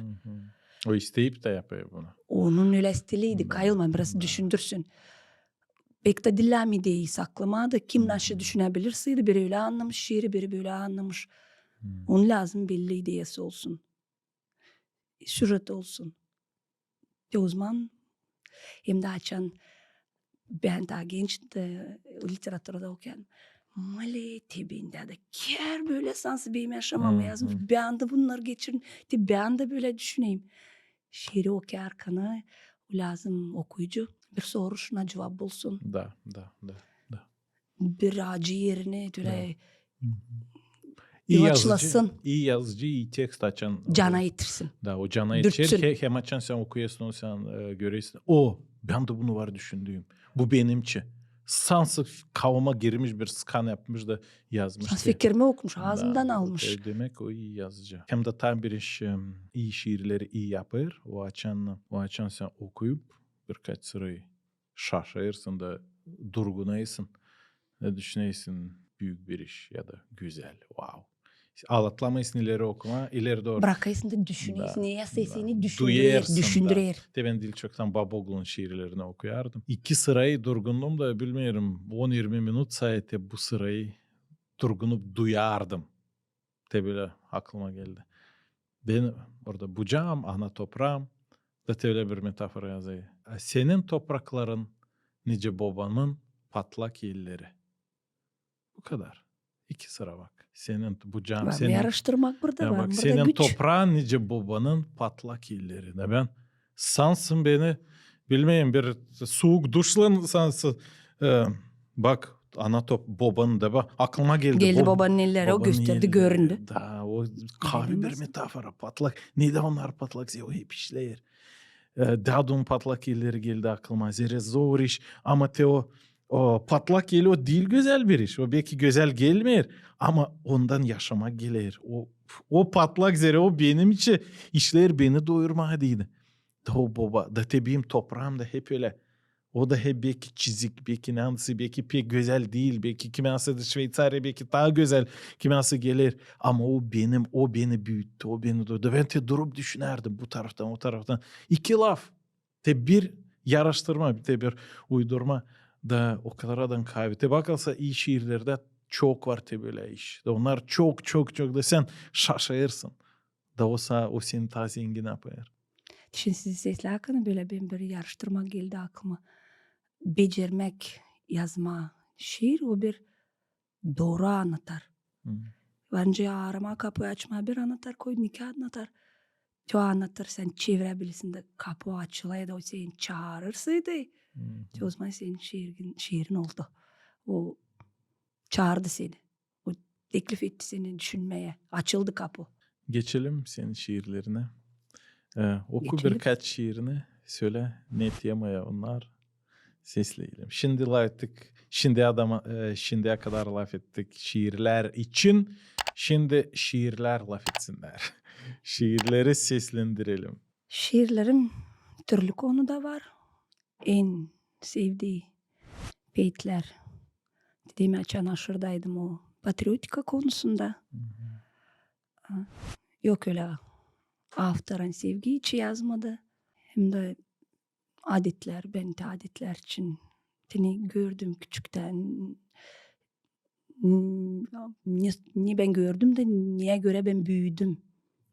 S1: O isteyip de yapıyor bunu.
S2: Onun öyle stiliydi. Kayılma biraz düşündürsün. Pek de dillem ideyi saklama da kim nasıl düşünebilirseydi biri öyle anlamış şiiri, biri böyle anlamış. Onun lazım belli ideyası olsun. Süret olsun. O zaman hem de açan ben daha genç de literaturda okuyan mali tebinde de ker böyle sansı benim yaşamamı yazmış. Ben de bunları geçirin. Ben de böyle düşüneyim. Şiiri okuyarken lazım okuyucu bir soruşuna cevap bulsun.
S1: Da.
S2: bir acı yerine tüle
S1: İyi
S2: ilaçlasın.
S1: yazıcı, iyi yazıcı, iyi tekst açan.
S2: Cana yitirsin.
S1: Da o cana yetişir.
S2: Dürtsün.
S1: Hem açan sen okuyasın, o sen göreysin. O, ben de bunu var düşündüğüm. Bu benimçi. Sansı kavama girmiş bir skan yapmış da yazmış.
S2: Sans fikrimi okumuş,
S1: Da,
S2: ağzından almış.
S1: demek o iyi yazıcı. Hem de tam bir iş iyi şiirleri iyi yapar. O açan sen okuyup birkaç sırayı şaşırırsın da durgunaysın. Ne düşüneysin, büyük bir iş ya da güzel. Wow. Ağlatlamayısın ileri okuma, ileri doğru.
S2: Bırakaysın da düşüneysin.
S1: Da,
S2: Neye sesini
S1: da.
S2: düşündürür.
S1: Duyarsın da.
S2: Düşündürür.
S1: De ben Dilçok'tan Baboglu'nun şiirlerini okuyardım. 2 sırayı durgundum da bilmiyorum 10-20 minut sayede bu sırayı durgunup duyardım. De böyle aklıma geldi. Ben orada bucağım, ana toprağım da öyle bir metafora yazayım. Senin toprakların nice babanın patlak yerleri. Bu kadar. 2 sıra bak. Senin bucağım,
S2: Var mı
S1: senin...
S2: araştırmak burada
S1: Ya
S2: var
S1: bak
S2: mı? Burada
S1: senin
S2: güç.
S1: toprağın nice babanın patlak illerine. Ben sansın beni bilmeyin bir soğuk duşla sansın. Bak ana top babanın da bak aklıma geldi.
S2: Geldi babanın elleri o
S1: Babanın
S2: gösterdi
S1: elleri,
S2: göründü.
S1: Da o kahve bir
S2: Bilemez.
S1: metafora patlak. Neydi onlar patlak? O hep işler. Dadun patlak illeri geldi aklıma. Zere zor iş ama o patlak yeli o değil güzel bir iş. O belki güzel gelmiyor ama ondan yaşamak gelir. O patlak zere o benim için işler beni doyurmaya değildi. Da o baba da tabiim toprağım da hep öyle. O da hep belki çizik, belki nansı, belki pek güzel değil. Belki kimyası da Şveytsarya belki daha güzel kimyası gelir. Ama o beni büyüttü, o beni doyurdu. Ben de durup düşünerdim bu taraftan, o taraftan. 2 laf. De bir yarıştırma, de bir uydurma da o kadardan kahve. De bakalsa iyi şiirlerde çok var de böyle iş. De onlar çok da sen şaşırırsın. Da o senin ta zengin yapar.
S2: Şimdi siz sesli hakkında böyle ben bir yarıştırma geldi aklıma. Becermek, yazma, şiir o bir doğru anlatar. Bence arama kapı açma bir anlatar, koy nikah anlatar. O anlatır sen çevirebilirsin de kapı açılaydı o seni çağırırsaydı. O zaman senin şiirin oldu. O çağırdı seni. O teklif etti seni düşünmeye. Açıldı kapı.
S1: Geçelim senin şiirlerine. Oku
S2: Geçelim.
S1: birkaç şiirini. Söyle net yemeye onlar. Sesleyelim. Şimdi laf ettik. Şimdiye kadar laf ettik şiirler için. Şimdi şiirler laf etsinler. Şiirleri seslendirelim.
S2: Şiirlerim türlü konuda var. En sevdiği beyitler. Dediğim açan aşırdaydım o patriotika konusunda. Yok öyle avtarın sevgi içi yazmadı. Hem de adetler, ben de adetler için seni gördüm küçükten. Ne ben gördüm de niye göre ben büyüdüm.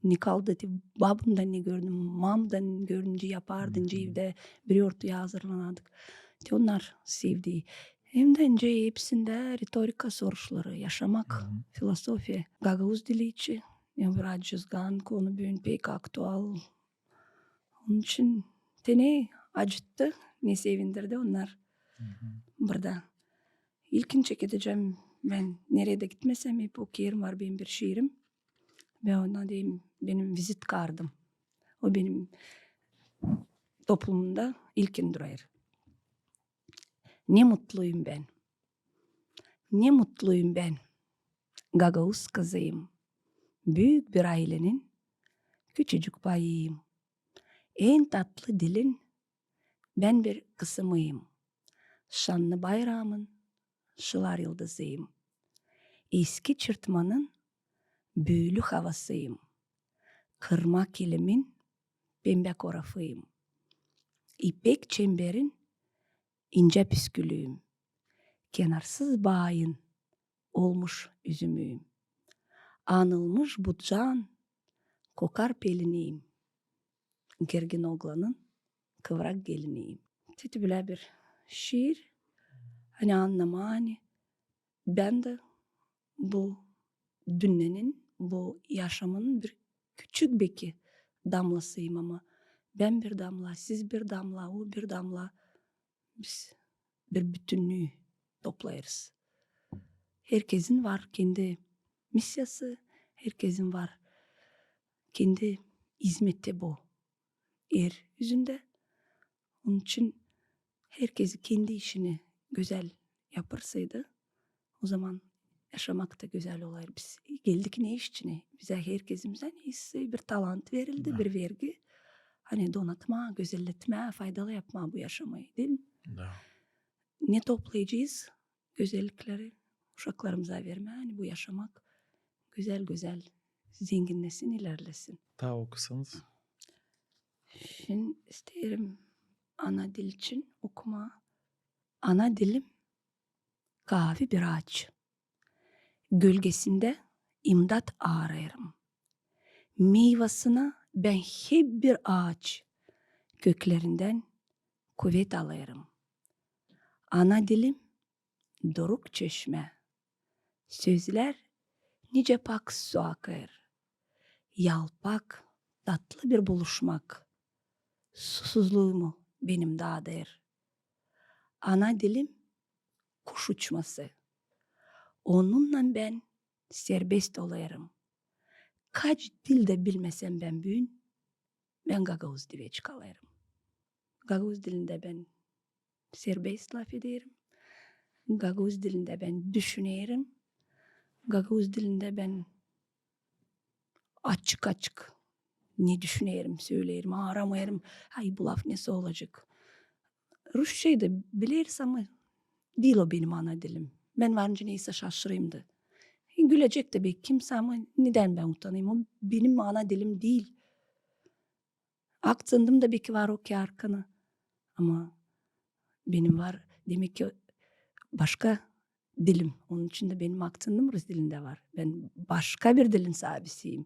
S2: Ne kaldı ki babamdan ne gördüm, mamdan görünce yapardınca evde bir ortaya hazırlanırdık. Onlar sevdiği. Hem de önce hepsinde retorika soruşları, yaşamak, filosofiya, Gagavuz dili içi. Biraz cızgan konu bugün pek aktual. Onun için beni acıttı, ne sevindirdi onlar burada. İlkinci gideceğim ben nereye de gitmesem hep okuyarım var benim bir şiirim. Ve ona diyeyim benim vizit kartım. O benim toplumda ilkin durar. Ne mutluyum ben. Ne mutluyum ben. Gagavuz kızıyım. Büyük bir ailenin küçücük payıyım. En tatlı dilin ben bir kısmıyım. Şanlı bayrağımın şılar yıldızıyım. Eski çırtmanın büyülü havasıyım. Kırma kilimin pembe korafıyım. İpek çemberin ince püskülüyüm. Kenarsız bağın olmuş üzümüyüm. Anılmış butcan kokar peliniyim. Gergin oğlanın kıvrak geliniyim. Teti bile bir şiir. Hani anlama hani. Ben de bu dünyanın, bu yaşamın bir küçük belki damlasıyım ama ben bir damla, siz bir damla, o bir damla. Biz bir bütünlüğü toplayırız. herkesin var kendi misyası, herkesin var kendi hizmeti bu yeryüzünde. Onun için herkes kendi işini güzel yaparsaydı o zaman yaşamak da güzel olur. Biz geldik ne iş için? Bize herkesimizden iyisi bir talant verildi,
S1: Da,
S2: bir vergi. Hani donatma, güzelletme, faydalı yapma bu yaşamayı değil mi?
S1: da.
S2: Ne toplayacağız? Güzellikleri uşaklarımıza verme. Hani bu yaşamak güzel güzel zenginlesin, ilerlesin.
S1: Daha okusanız.
S2: Şimdi isterim ana dil için okuma. Ana dilim kahve bir ağaç. Gölgesinde imdat ararım. Meyvasına ben hep bir ağaç. Köklerinden kuvvet alırım. Ana dilim doruk çeşme. Sözler nice pak su akar. Yalpak tatlı bir buluşmak. Susuzluğumu benim dağdır. Ana dilim kuş uçması. Onunla ben serbest olayım. Kaç dilde bilmesem ben büyün, ben Gagavuz dile çıkalayım. Gagavuz dilinde ben serbest laf ederim. Gagavuz dilinde ben düşünerim. Gagavuz dilinde ben açık açık ne düşünerim, söylerim, aramayarım. Ay bu laf nesi olacak? Rusçayı da biliriz ama değil o benim ana dilim. Ben varınca neyse şaşırayım da. Gülecek tabii kimse ama neden ben utanayım? O benim ana dilim değil. Aksanım da belki var o ki arkana. Ama benim var demek ki başka dilim. Onun için de benim aksanım Rus dilinde var. Ben başka bir dilin sahibisiyim.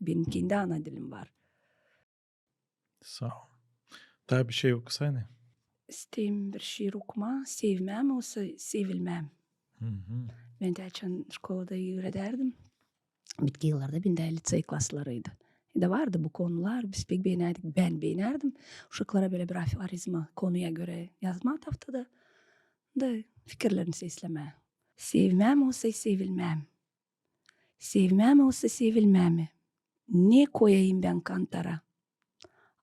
S2: Benim kendi ana dilim var.
S1: Sağ ol. Daha bir şey okusana.
S2: İsteyim bir şiir okuma. Sevmem olsa sevilmem.
S1: Hı hı.
S2: Ben de açan şkolada öğreterdim. Bitki yıllarda ben de lise klaslarıydı. De vardı bu konular. Biz pek beğenerdik. Ben beğenerdim. Uşaklara böyle bir aforizma konuya göre yazma haftada da fikirlerini sesleme. Sevmem olsa sevilmem. Sevmem olsa sevilmem. Ne koyayım ben kantara?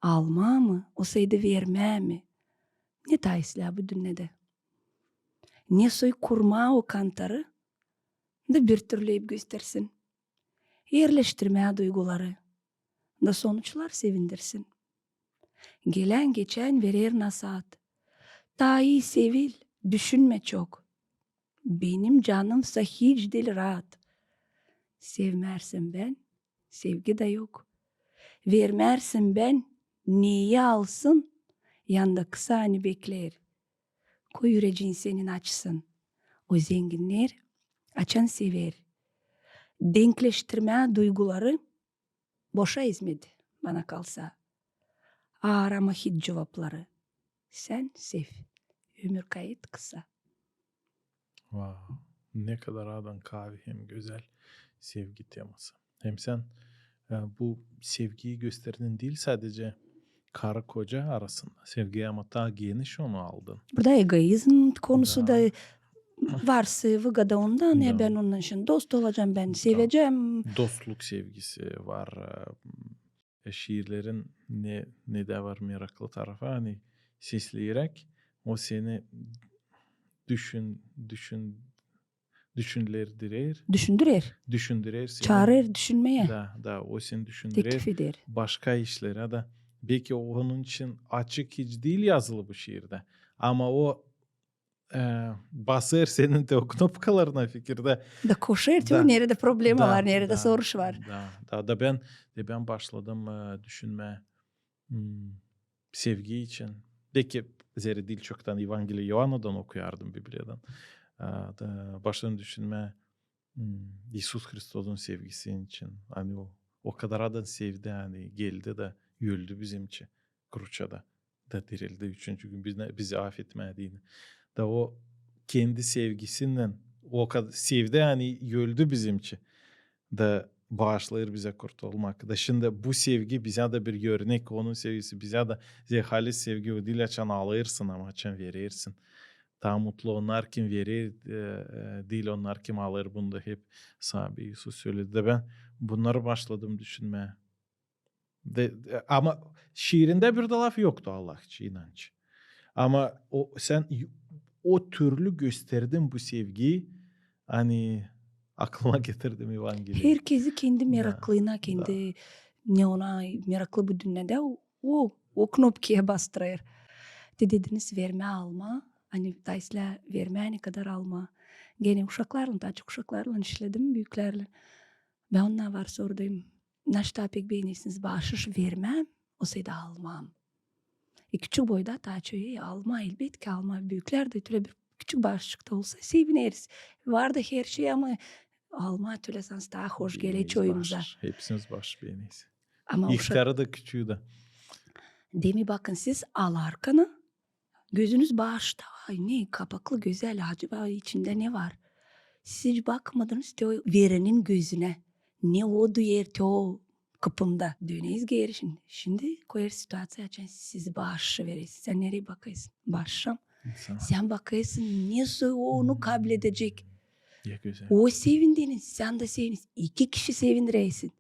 S2: Alma mı? Olsaydı vermem mi? Ne taisla bu dünyada? Ne soy kurma o kantarı? Da bir türlü göstersin. Yerleştirmeye duyguları. Da sonuçlar sevindirsin. Gelen geçen verir nasihat. Ta iyi sevil, düşünme çok. Benim canımsa hiç değil rahat. Sevmersin ben, sevgi de yok. Vermersin ben, neyi alsın? Yanda kısa hani bekler. Koy yüreğin senin açsın. O zenginler açan sever. Denkleştirme duyguları boşa ezmedi bana kalsa. Arama hiç cevapları. Sen sev. Ömür kayıt kısa.
S1: Wow. Ne kadar adam kahve hem güzel sevgi teması. Hem sen bu sevgiyi gösterdin değil sadece karı koca arasında. Sevgiyi ama daha geniş onu aldın.
S2: Burada egoizm konusu da
S1: Da,
S2: varsayıvı da ondan ya
S1: da,
S2: ben onun için dost olacağım ben
S1: da.
S2: seveceğim.
S1: Dostluk sevgisi var. Şiirlerin ne de var meraklı tarafı hani sesleyerek o seni düşündürür.
S2: Düşündürer.
S1: Seni
S2: Çağırır düşünmeye.
S1: da o seni düşündürür.
S2: Teklif eder.
S1: Başka işlere de belki onun için açık hiç değil yazılı bu şiirde. Ama o basır senin de o knopkalarına fikirde.
S2: Da koşar
S1: Da,
S2: tabii nerede problem var,
S1: da,
S2: nerede soruş var.
S1: da ben başladım düşünme sevgi için. De ki zeri dil çoktan Evangeliye Yohanna'dan okuyardım Biblia'dan. Da başladım düşünme İsus Hristos'un sevgisi için. Hani o kadar adam sevdi hani geldi de öldü bizim için. Kruçada da dirildi 3. gün bizi affetmediğini. Da o kendi sevgisinden o kadar sevdi hani öldü bizim için. Da bağışlayır bize kurtulmak. Da şimdi bu sevgi bize de bir örnek onun sevgisi bize de halis sevgi o dil açan alırsın ama açan verirsin. Ta mutlu onlar kim verir değil onlar kim alır. Bunu da hep sahabe Yusuf söyledi de ben bunları başladım düşünmeye. Ama şiirinde bir de laf yoktu Allah için inanç. Ama sen o türlü gösterdin bu sevgiyi hani aklıma getirdim Evangeliyi.
S2: Herkesi kendi
S1: Da,
S2: meraklığına,
S1: da.
S2: kendi ne ona meraklı bu dünyada o knopkaya bastırır. De dediniz verme alma. Hani daysla verme ne kadar alma. Gene uşaklarla, daha çok uşaklarla işledim, büyüklerle. Ben ondan var sordum. Naşta pek beğenirsiniz, bağışış vermem, o sayıda almam. Küçük boyda taçoyu alma, elbette alma. Büyükler de öyle bir küçük bağışıkta olsa seviniriz. Vardı her şey ama alma tölesans daha hoş gele
S1: Beğeniyiz
S2: çoyumuza.
S1: baş. Hepsiniz baş beğeniyiz.
S2: Ama uşak
S1: İhtiyarı da küçüğü de.
S2: demi bakın siz alarkanı gözünüz bağışta. Ay ne kapaklı güzel acaba içinde ne var? Siz hiç bakmadınız te o verenin gözüne. Ne o duyar te o kıpımda. Döneyiz geri şimdi. Şimdi koyar situasyon açın sizi bağışı verirsin. Sen nereye bakıyorsun? Bağışam.
S1: İnsan.
S2: Sen bakıyorsun nasıl o onu kabul edecek.
S1: Ya güzel.
S2: O sevindiğini sen de sevinirsin. 2 kişi sevindiresin.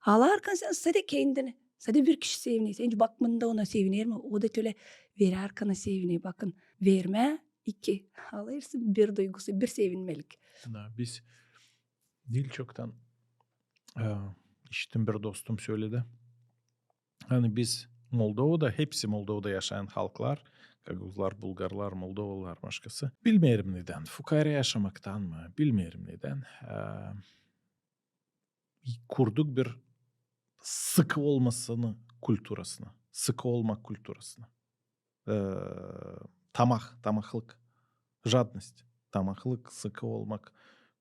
S2: Alarken sen sadece kendini. Sadece bir kişi sevinirsin. Hiç bakmadığında ona sevinir mi? O da öyle vererken sevinir. Bakın verme 2. Alırsın bir duygusu, bir sevinmelik.
S1: Da, biz dil çoktan işittim bir dostum söyledi. Hani biz Moldova'da hepsi Moldova'da yaşayan halklar Gaguzlar, Bulgarlar, Moldovalılar başkası. Bilmiyorum neden. Fukara yaşamaktan mı? Bilmiyorum neden. Kurduk bir sıkı olmasını kulturasını. Sıkı olmak kulturasını. Tamahlık. Жадность. Tamahlık, sıkı olmak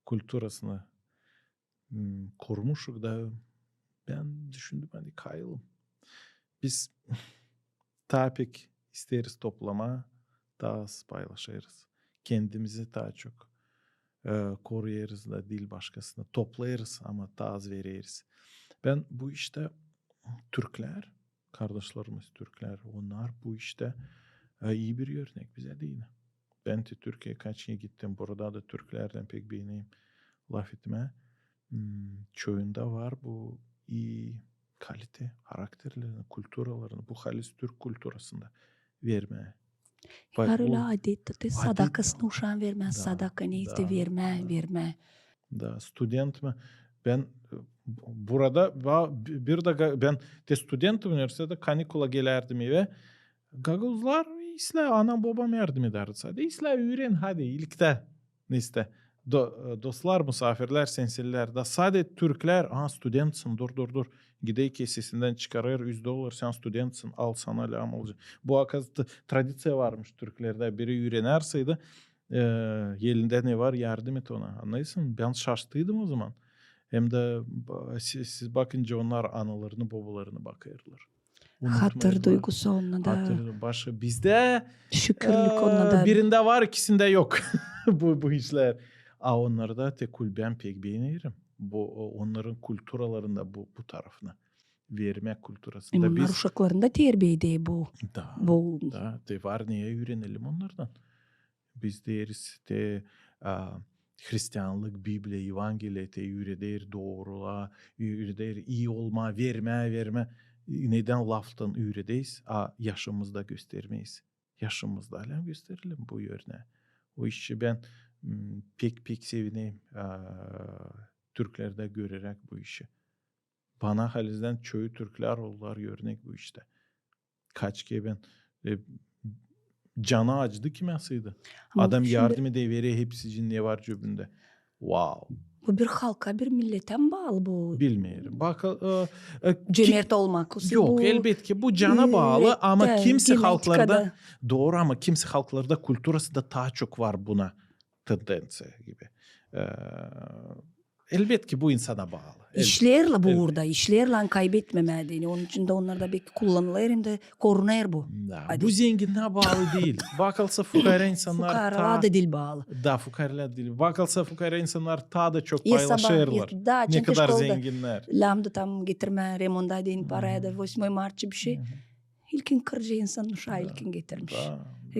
S1: kulturasını kurmuşuk da ben düşündüm hani kayalım. Biz daha pek isteriz toplama, daha az paylaşırız. Kendimizi daha çok koruyarız da değil başkasına. Toplayırız ama daha az veririz. Ben bu işte Türkler, kardeşlerimiz Türkler, onlar bu işte iyi bir örnek bize değil. Ben de Türkiye'ye kaç yıl gittim. Burada da Türklerden pek beğeneyim laf etme. Çoğunda var bu iyi kalite, karakterlerini, kulturalarını, bu halis Türk kulturasında vermeye.
S2: Yarıla adet sadakasını
S1: adet-
S2: uşağın vermez.
S1: Da,
S2: Sadaka neyse
S1: da,
S2: verme.
S1: Da, student mi? Ben burada bir de ben de student üniversitede kanikula gelerdim eve. Gaguzlar isle anam babam yardım ederdi sadece. İsle öğren hadi ilkte. Neyse. Dostlar, misafirler, sensiller da sadece Türkler, studentsın dur. Gidey kesesinden çıkarır $100 sen studentsın al sana lam olacak. Bu akaz tradisiya varmış Türklerde. Biri öğrenerseydi elinde ne var yardım et ona. Anlıyorsun? Ben şaştıydım o zaman. Hem de siz bakınca onlar analarını babalarını bakırlar.
S2: Hatır duygusu onunla da.
S1: Hatır başı bizde
S2: Şükürlük onunla da.
S1: birinde var ikisinde yok bu işler. Onları da ben pek beğenirim. Bu onların kulturalarında bu tarafına verme kulturasında
S2: Onlar uşaklarında terbiyede bu.
S1: Da var niye öğrenelim onlardan. Biz deriz de Hristiyanlık, Bible, Evangeliye te öğretir doğrula, öğretir iyi olma, verme. Neden laftan öğredeyiz? Yaşımızda göstermeyiz. Yaşımızda hala gösterelim bu örneği. O işi ben pek sevineyim Türklerde görerek bu işi. Bana halizden çoğu Türkler oldular örnek bu işte. Kaç kere ben canı acıdı kimyasıydı. Adam yardım ediveri hepsi ne var cebinde. Wow.
S2: Bu bir halka, bir millete mi bağlı bu?
S1: Bilmiyorum.
S2: Cömert olmak.
S1: Yok
S2: bu,
S1: elbette ki bu cana bağlı ama kimse halklarda
S2: genetikada.
S1: doğru ama kimse halklarda kulturası da daha çok var buna tendensi gibi. Elbette ki bu insana bağlı.
S2: İşlerle bu orada. İşlerle kaybetmemeli. Onun için de onlar da belki kullanılır hem de korunur bu.
S1: Bu zenginliğe bağlı değil. Bakılsa fukara insanlar
S2: Fukaralar da dil bağlı.
S1: Da fukaralar değil. Bakılsa fukara insanlar da çok paylaşırlar. Ne kadar zenginler.
S2: Lamda tam getirme, remonda deyin paraya da 8 Mart'çı bir şey. İlkin kırıcı insan uşağı ilkin getirmiş.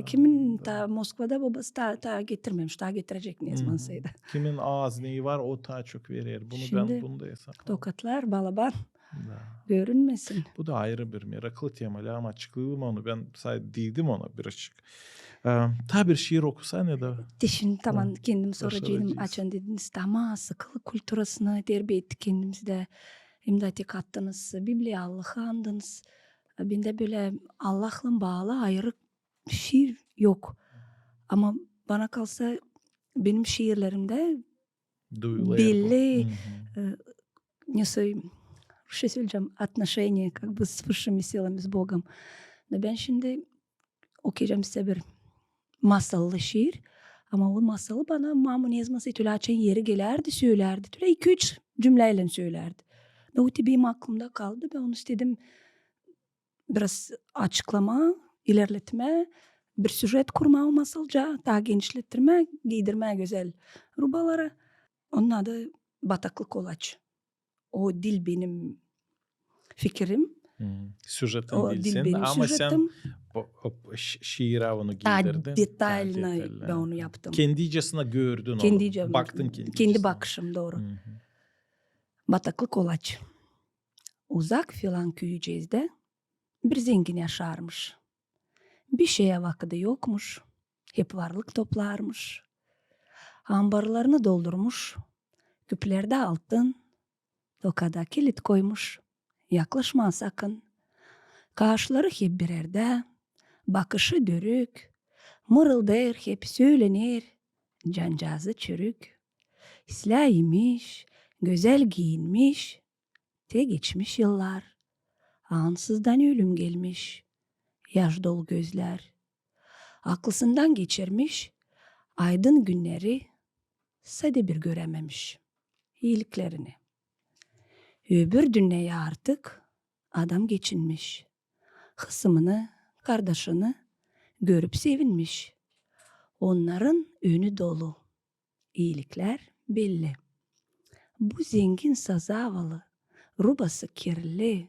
S2: Kimin ta Moskva'da babası ta getirmemiş. Ta getirecek ne
S1: Hı
S2: zaman
S1: hı.
S2: saydı.
S1: Kimin ağız neyi var o daha çok verir. Bunu
S2: Şimdi
S1: bunu da hesaplamam.
S2: tokatlar balaban
S1: Da.
S2: görünmesin.
S1: Bu da ayrı bir meraklı temalı ama açıklayalım onu. Ben sadece değdim ona birazcık. Ta bir şiir okusan ya da
S2: Şimdi tamam kendim soracağım
S1: başaracağız.
S2: açan dediniz. Ama sıkılı kulturasını terbiye ettik kendimizde. Hem de tek attınız. Bibliya Allah'ı andınız. Ben de böyle Allah'la bağlı ayrı şiir yok. Ama bana kalsa benim şiirlerimde
S1: Duygular bu.
S2: belli
S1: Hı hı.
S2: не söyleyeyim, şey söyleyeceğim, отношения как бы с высшими силами, с Богом. Ben şimdi okuyacağım size bir masallı şiir. Ama o masalı bana mamın yazması açan yeri gelerdi, söylerdi. Böyle 2-3 cümleyle söylerdi. Ve o benim aklımda kaldı. Ben onu istedim biraz açıklama, ilerletme, bir süjet kurma o masalca, daha genişlettirme, giydirme güzel rubalara. Onun adı Bataklı Kolaç. O dil benim fikrim.
S1: Süjetin
S2: O dil
S1: bilsin
S2: benim
S1: ama sen
S2: süjetim.
S1: şiire onu
S2: Daha
S1: giydirdin.
S2: detaylı ben onu yaptım.
S1: Kendicesine gördün
S2: Kendicem,
S1: onu. Baktın
S2: kendi bakışım doğru.
S1: Hı hı.
S2: Bataklı Kolaç. Uzak filan köyceğizde bir zengin yaşarmış. Bir şeye vakıdı yokmuş. Hep varlık toplarmış. Ambarlarını doldurmuş. Küplerde altın. Tokada kilit koymuş. Yaklaşma sakın. Kaşları hep birerde. Bakışı dürük. Mırıldır hep söylenir. Cancağızı çürük. İslaymış. Güzel giyinmiş. Te geçmiş yıllar. Ansızdan ölüm gelmiş. Yaş dolu gözler. Aklısından geçirmiş. Aydın günleri. Sade bir görememiş. İyiliklerini. Öbür dünyaya artık adam geçinmiş. Hısımını, kardeşini görüp sevinmiş. Onların önü dolu. İyilikler belli. Bu zengin zavallı, rubası kirli.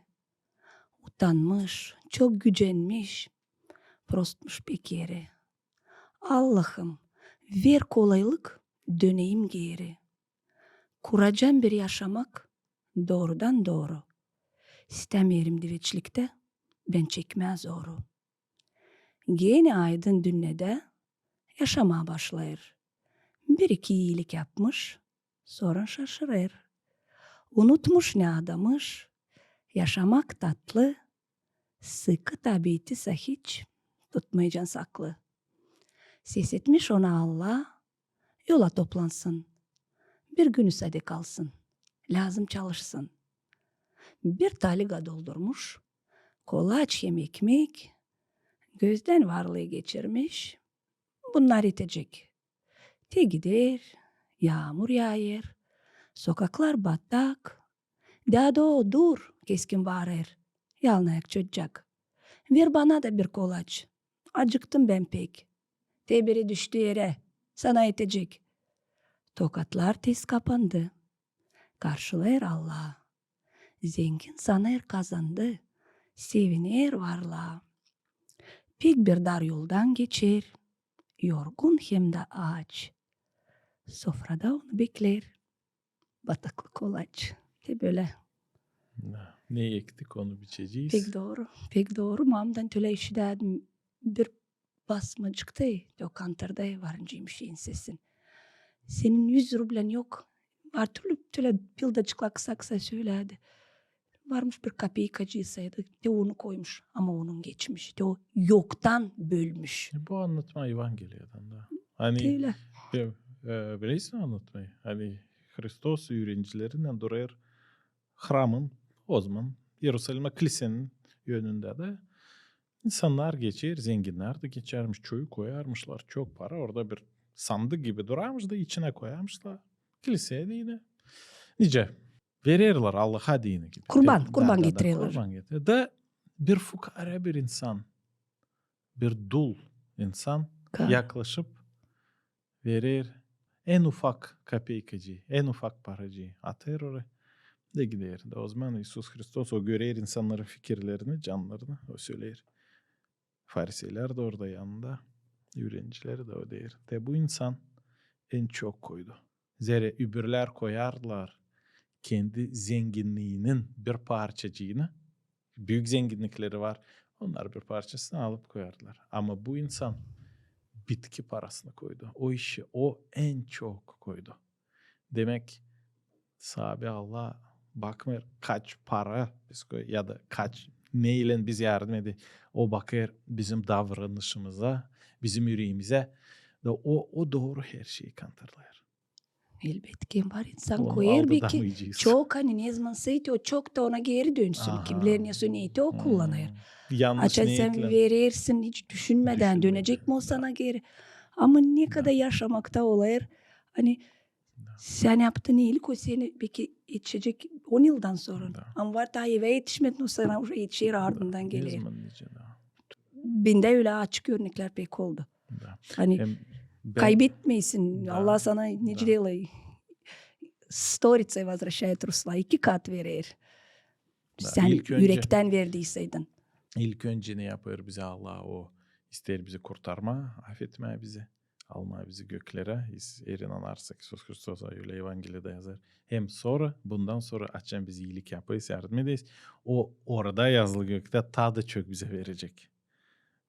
S2: Utanmış, çok gücenmiş. Prostmuş bir kere. Allah'ım ver kolaylık, döneyim geri. Kuracağım bir yaşamak doğrudan doğru. İstemeyelim diveçlikte, ben çekmez zoru. Gene aydın dünyada yaşamaya başlayır. Bir iki iyilik yapmış, sonra şaşırır. Unutmuş ne adamış, yaşamak tatlı, sıkı tabiatı hiç tutmayacaksın saklı. Ses etmiş ona Allah, yola toplansın. Bir günü sade kalsın, lazım çalışsın. Bir taliga doldurmuş, kolaç hem ekmek, gözden varlığı geçirmiş, bunlar yetecek. Te gider, yağmur yağar, sokaklar batak, dado dur, keskin bağırır, yalnayak çocuk. Ver bana da bir kolaç, acıktım ben pek. Te biri düştü yere, sana yetecek. Tokatlar tez kapandı, karşılar Allah. Zengin sanır kazandı, sevinir varlığa. Pek bir dar yoldan geçer, yorgun hem de aç. Sofrada onu bekler, bataklı kolaç. De böyle.
S1: Ne ektik onu biçeceğiz.
S2: Pek doğru, pek doğru. Mamdan töle işidedim. Bir basmacıkta, lokantırda varıncıyım şeyin sesin. Senin 100 rublen yok. Her türlü töle pildacıkla kısa kısa söyledi. Varmış bir kapikacısıydı. De onu koymuş ama onun geçmiş. De o yoktan bölmüş.
S1: Bu anlatma Evangeliyadan da. Hani
S2: Öyle.
S1: bilirsin anlatmayı. Hani Hristos öğrencilerinden durar hramın o zaman Yerusalim'e kilisenin yönünde de insanlar geçer, zenginler de geçermiş, çöğü koyarmışlar, çok para orada bir sandık gibi durarmış da içine koyarmışlar. Kiliseye değil de nice verirler Allah'a dini gibi.
S2: Kurban
S1: Da,
S2: getiriyorlar.
S1: kurban getirir. Da bir fukara bir insan, bir dul insan yaklaşıp verir en ufak kapikacı, en ufak paracı atar oraya de gider. De o zaman İsus Hristos o görer insanların fikirlerini, canlarını o söyler. Fariseyler de orada yanında. Öğrencileri de o der. De bu insan en çok koydu. Zere übürler koyarlar kendi zenginliğinin bir parçacığını. Büyük zenginlikleri var. Onlar bir parçasını alıp koyarlar. Ama bu insan bitki parasını koydu. O işi o en çok koydu. Demek sahibi Allah bakmıyor kaç para biz koy ya da kaç neyle biz yardım ediyor. O bakıyor bizim davranışımıza, bizim yüreğimize ve o doğru her şeyi kanıtlar.
S2: Elbette var insan
S1: Onu
S2: koyar belki
S1: aldayamayacağız.
S2: çok hani ne zaman sayıtı o çok da ona geri dönsün.
S1: Aha.
S2: Kimlerin ya niyeti o kullanır.
S1: Yanlış
S2: Açan sen
S1: niyetle.
S2: verirsin hiç düşünmeden dönecek mi o sana geri. Ama ne kadar yaşamakta olayır. Hani sen yaptığın iyilik o seni belki yetişecek 10 yıldan sonra.
S1: Da.
S2: Ama var daha eve yetişmedin o sana yetişir ardından
S1: Ne
S2: gelir.
S1: zaman diyeceğim daha.
S2: Bende öyle açık örnekler pek oldu.
S1: Da.
S2: Hani
S1: Hem
S2: kaybetmeysin.
S1: Da.
S2: Allah sana ne
S1: Da.
S2: делай. Storica'yı возвращает Rusla. 2 kat verir.
S1: Da.
S2: Sen
S1: İlk önce-
S2: yürekten verdiyseydin.
S1: İlk önce ne yapar bize Allah o? İster bizi kurtarma, affetme bizi. Alma bizi göklere. Biz erin anarsak Sus Kristos'a öyle Evangeliyede yazar. Hem sonra bundan sonra açan bizi iyilik yapayız, yardım edeyiz. O orada yazılı gökte tadı çok bize verecek.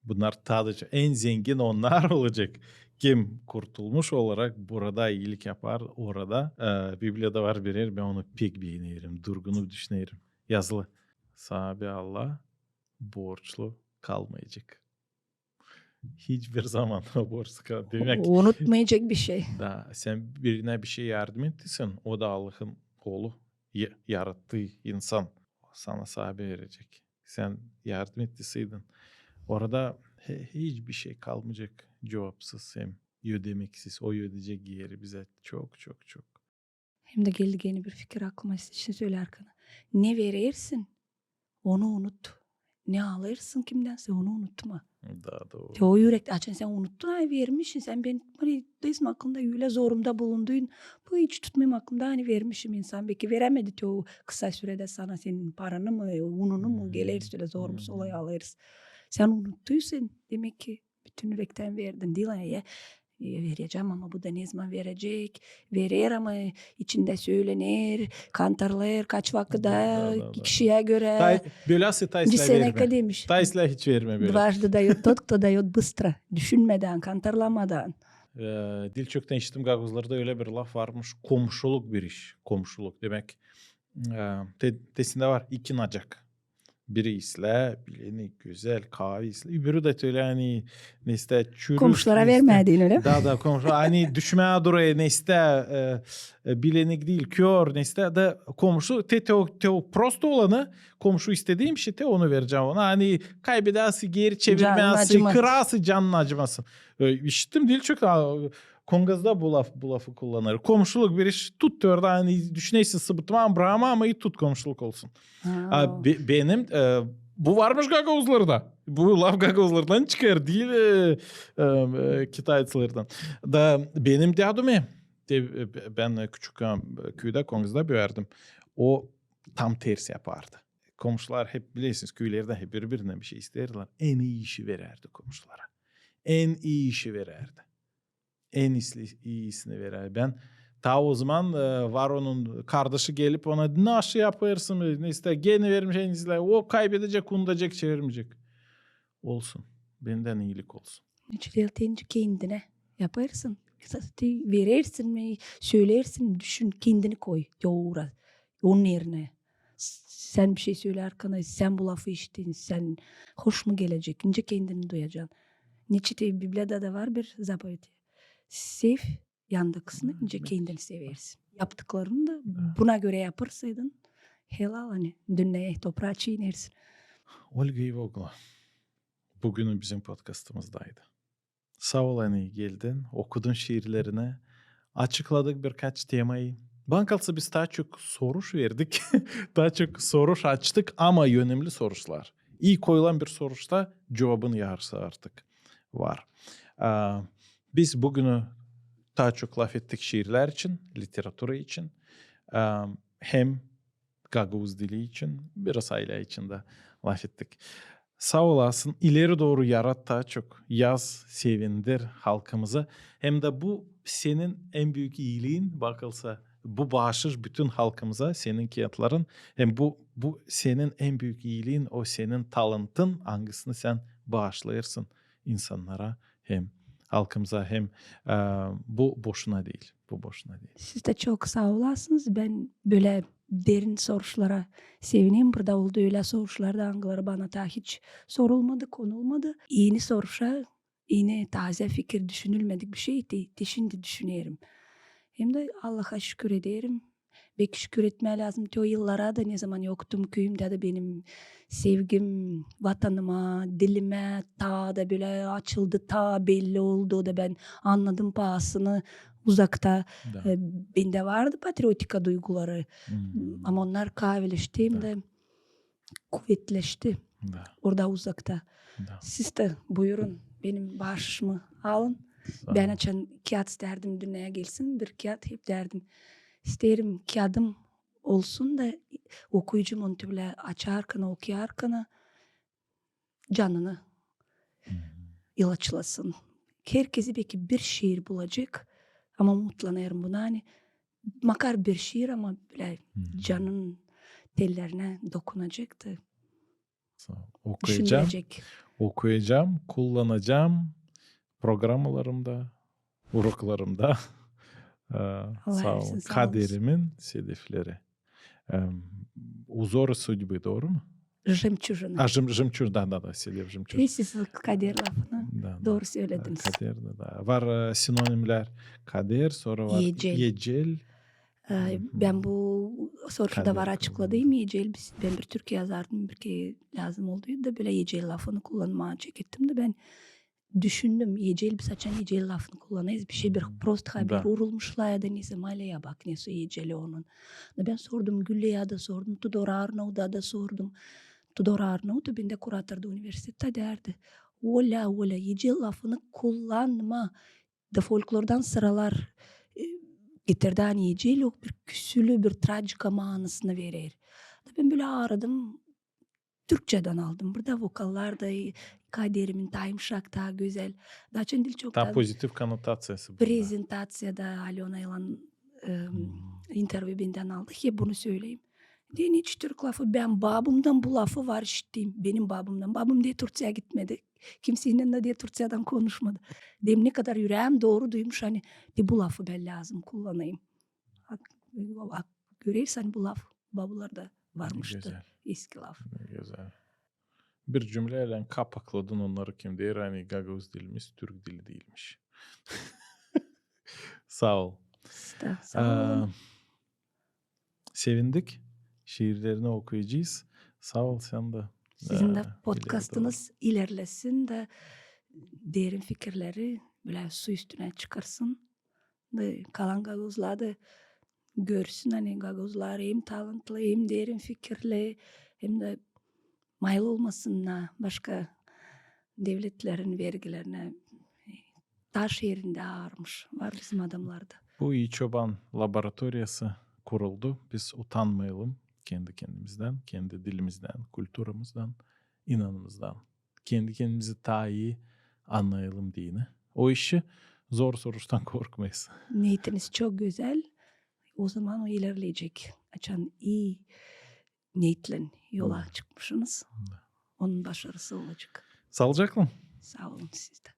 S1: Bunlar tadı çok. En zengin onlar olacak. Kim kurtulmuş olarak burada iyilik yapar orada. Biblia'da var bir yer ben onu pek beğenirim. Durgunu düşünüyorum. Yazılı. Sahibi Allah borçlu kalmayacak. Hiçbir zaman borçlu kalmayacak. Demek
S2: Unutmayacak bir şey.
S1: da sen birine bir şey yardım ettin. O da Allah'ın oğlu. Yarattığı insan. Sana sahibi verecek. Sen yardım ettiydin. Orada hiçbir şey kalmayacak. Cevapsız hem ödemeksiz. O ödeyecek yeri bize çok çok çok.
S2: Hem de geldi yeni bir fikir aklıma. Şimdi söyle arkana. Ne verirsin onu unut. Ne alırsın kimdense onu unutma.
S1: Daha doğru.
S2: O yürekte açın sen unuttun ay vermişsin. Sen ben hani değilsin aklımda öyle zorumda bulunduğun. Bu hiç tutmayayım aklımda hani vermişim insan. Belki veremedi o kısa sürede sana senin paranı mı ununu mu geliriz öyle zorumuz olay alırız. Sen unuttuysan demek ki bütün yürekten verdin değil mi? Ya, vereceğim ama bu da ne zaman verecek? Verir ama içinde söylenir, kantarlar kaç vakitte
S1: Da.
S2: kişiye göre.
S1: Böylesi
S2: Bir
S1: Tays'la
S2: sene
S1: verme.
S2: demiş.
S1: Tays'la hiç verme böyle.
S2: Дважды дает тот, кто дает быстро. Düşünmeden, kantarlamadan.
S1: Dilçok'tan işittim gagozlarda öyle bir laf varmış. Komşuluk bir iş. Komşuluk demek. Tesinde var iki nacak. Biri isle, bileni güzel kahve isle. Öbürü de öyle hani ne iste çürük.
S2: Komşulara vermediğin öyle mi?
S1: Da komşu hani düşmeye duraya ne iste bilenik değil kör ne iste de komşu te prosto olanı komşu istediğim şey te onu vereceğim ona hani kaybedersi geri çevirmesi kırası canın acımasın. İşittim değil çok Kongaz'da bu lafı kullanır. Komşuluk bir iş tut diyor da hani düşüneysin sıbıtmam brahma ama iyi tut komşuluk olsun. Benim bu varmış gagozlarda. Bu laf gagozlardan çıkar değil Kitayçılardan. Da benim diyordum ben küçük köyde Kongaz'da büyürdüm. O tam tersi yapardı. Komşular hep bilirsiniz köylerde hep birbirine bir şey isterdiler. En iyi işi verirdi komşulara. En iyi işi verirdi. En iyisini verir. Ben ta o zaman var onun kardeşi gelip ona nasıl yaparsın ne ister gene vermiş en iyisiyle o kaybedecek unutacak çevirmeyecek. Olsun. Benden iyilik olsun.
S2: Deyince kendine yaparsın. Verirsin mi, söylersin, düşün kendini koy. Doğru. Onun yerine. Sen bir şey söylerken sen bu lafı içtin. Sen hoş mu gelecek? İnce kendini duyacaksın. Nietzsche'de Biblia'da da var bir zapoyti. Sev yandıkısını ince kendini seversin. Yaptıklarını da buna göre yaparsaydın helal hani dünyaya toprağa çiğnersin.
S1: Olga Ivogla bugün bizim podcastımızdaydı. Sağ ol hani geldin, okudun şiirlerini, açıkladık birkaç temayı. Bana kalsa biz daha çok soruş verdik, daha çok soruş açtık ama önemli sorular. İyi koyulan bir soruşta cevabın yarısı artık var. Biz bugünü daha çok laf ettik şiirler için, literatüre için. Hem Gagavuz dili için, biraz aile için de laf ettik. Sağ olasın. İleri doğru yarat daha çok. Yaz, sevindir halkımızı. Hem de bu senin en büyük iyiliğin bakılsa. Bu bağışır bütün halkımıza senin kağıtların. Hem bu senin en büyük iyiliğin, o senin talantın. Hangisini sen bağışlayırsın insanlara hem halkımıza hem bu boşuna değil. Bu boşuna değil.
S2: Siz de çok sağ olasınız. Ben böyle derin soruşlara sevineyim. Burada oldu öyle soruşlarda hangileri bana daha hiç sorulmadı, konulmadı. Yeni soruşa, yeni taze fikir düşünülmedik bir şeydi. Şimdi düşünüyorum. Hem de Allah'a şükür ederim. Belki şükür etmeye lazım. O yıllara da ne zaman yoktum köyümde de benim sevgim vatanıma, dilime ta da böyle açıldı, ta belli oldu da ben anladım pahasını uzakta.
S1: Da.
S2: Bende vardı patriotika duyguları. Ama onlar kahveleşti hem
S1: Da.
S2: de kuvvetleşti
S1: Da.
S2: orada uzakta.
S1: Da.
S2: Siz de buyurun benim bağışımı alın.
S1: Sağ
S2: Ben
S1: ol.
S2: açan kağıt isterdim dünyaya gelsin. Bir kağıt hep derdim. İsterim kağıdım olsun da okuyucum onu böyle açarkana, okuyarkana canını ilaçlasın. Herkesi belki bir şiir bulacak ama mutlanıyorum buna. Hani makar bir şiir ama böyle canın tellerine dokunacaktı.
S1: Sağ ol. Okuyacağım.
S2: Düşünülecek.
S1: Okuyacağım, kullanacağım programlarımda, uroklarımda. Sağ
S2: versin,
S1: olun.
S2: sağ
S1: Kaderimin sedefleri. Узоры судьбы, doğru mu?
S2: Жемчужина.
S1: Жемчуж, да, селев жемчуж.
S2: Siz kader lafını
S1: Da.
S2: doğru söylediniz.
S1: Kader da. Var sinonimler. Kader, sonra var
S2: Yecel.
S1: yecel.
S2: Ben bu soruda
S1: Kader
S2: var açıkladığım yecel. Ben bir Türkçe yazardım. Bir kere lazım olduydu da böyle yecel lafını kullanmaya çekittim de ben düşündüm. Yecel biz açan yecel lafını kullanayız. Bir şey bir prost haber
S1: Da.
S2: urulmuşlar ya da neyse malaya bak neyse yeceli onun. Da ben sordum Güllü'ye da sordum. Tudor Arnaud'a da sordum. Tudor Arnaud da bende kuratörde üniversitede derdi. Ola yecel lafını kullanma. Da folklordan sıralar getirdi hani yecel yok bir küsülü bir trajika manasını verir. Da ben böyle aradım. Türkçeden aldım. Burada vokallar da kaderimin daha yumuşak, daha güzel. Daha çok dil çok
S1: Tam
S2: daha
S1: pozitif konotasyası burada.
S2: prezentasyada Alona ile interview benden aldık. Hep bunu söyleyeyim. Diye hiç Türk lafı ben babamdan bu lafı var işittiğim. Benim babamdan. Babam diye Türkçe'ye gitmedi. Kimsenin de diye Türkçe'den konuşmadı. Dem ne kadar yüreğim doğru duymuş hani de bu lafı ben lazım kullanayım. Görürsen bu laf babalarda varmıştı.
S1: Güzel.
S2: Eski laf.
S1: Güzel. Bir cümleyle kapakladın onları kim der hani Gagavuz dilimiz Türk dili değilmiş. Sağ ol.
S2: Sağ olun.
S1: Sevindik. Şiirlerini okuyacağız. Sağ ol sen de.
S2: Sizin de podcastınız ilerlesin de derin fikirleri böyle su üstüne çıkarsın. De kalan Gagavuzlar da görsün hani Gagavuzlar hem talantlı hem derin fikirli hem de mayıl olmasınlar başka devletlerin vergilerine taş yerinde ağırmış var bizim adamlarda.
S1: Bu iyi çoban laboratoriyası kuruldu. Biz utanmayalım kendi kendimizden, kendi dilimizden, kültürümüzden, inanımızdan. Kendi kendimizi daha iyi anlayalım diyene. O işi zor soruştan korkmayız.
S2: Niyetiniz çok güzel. O zaman o ilerleyecek. Açan iyi niyetle yola çıkmışsınız. Onun başarısı olacak.
S1: Sağlıcakla.
S2: Sağ olun siz de.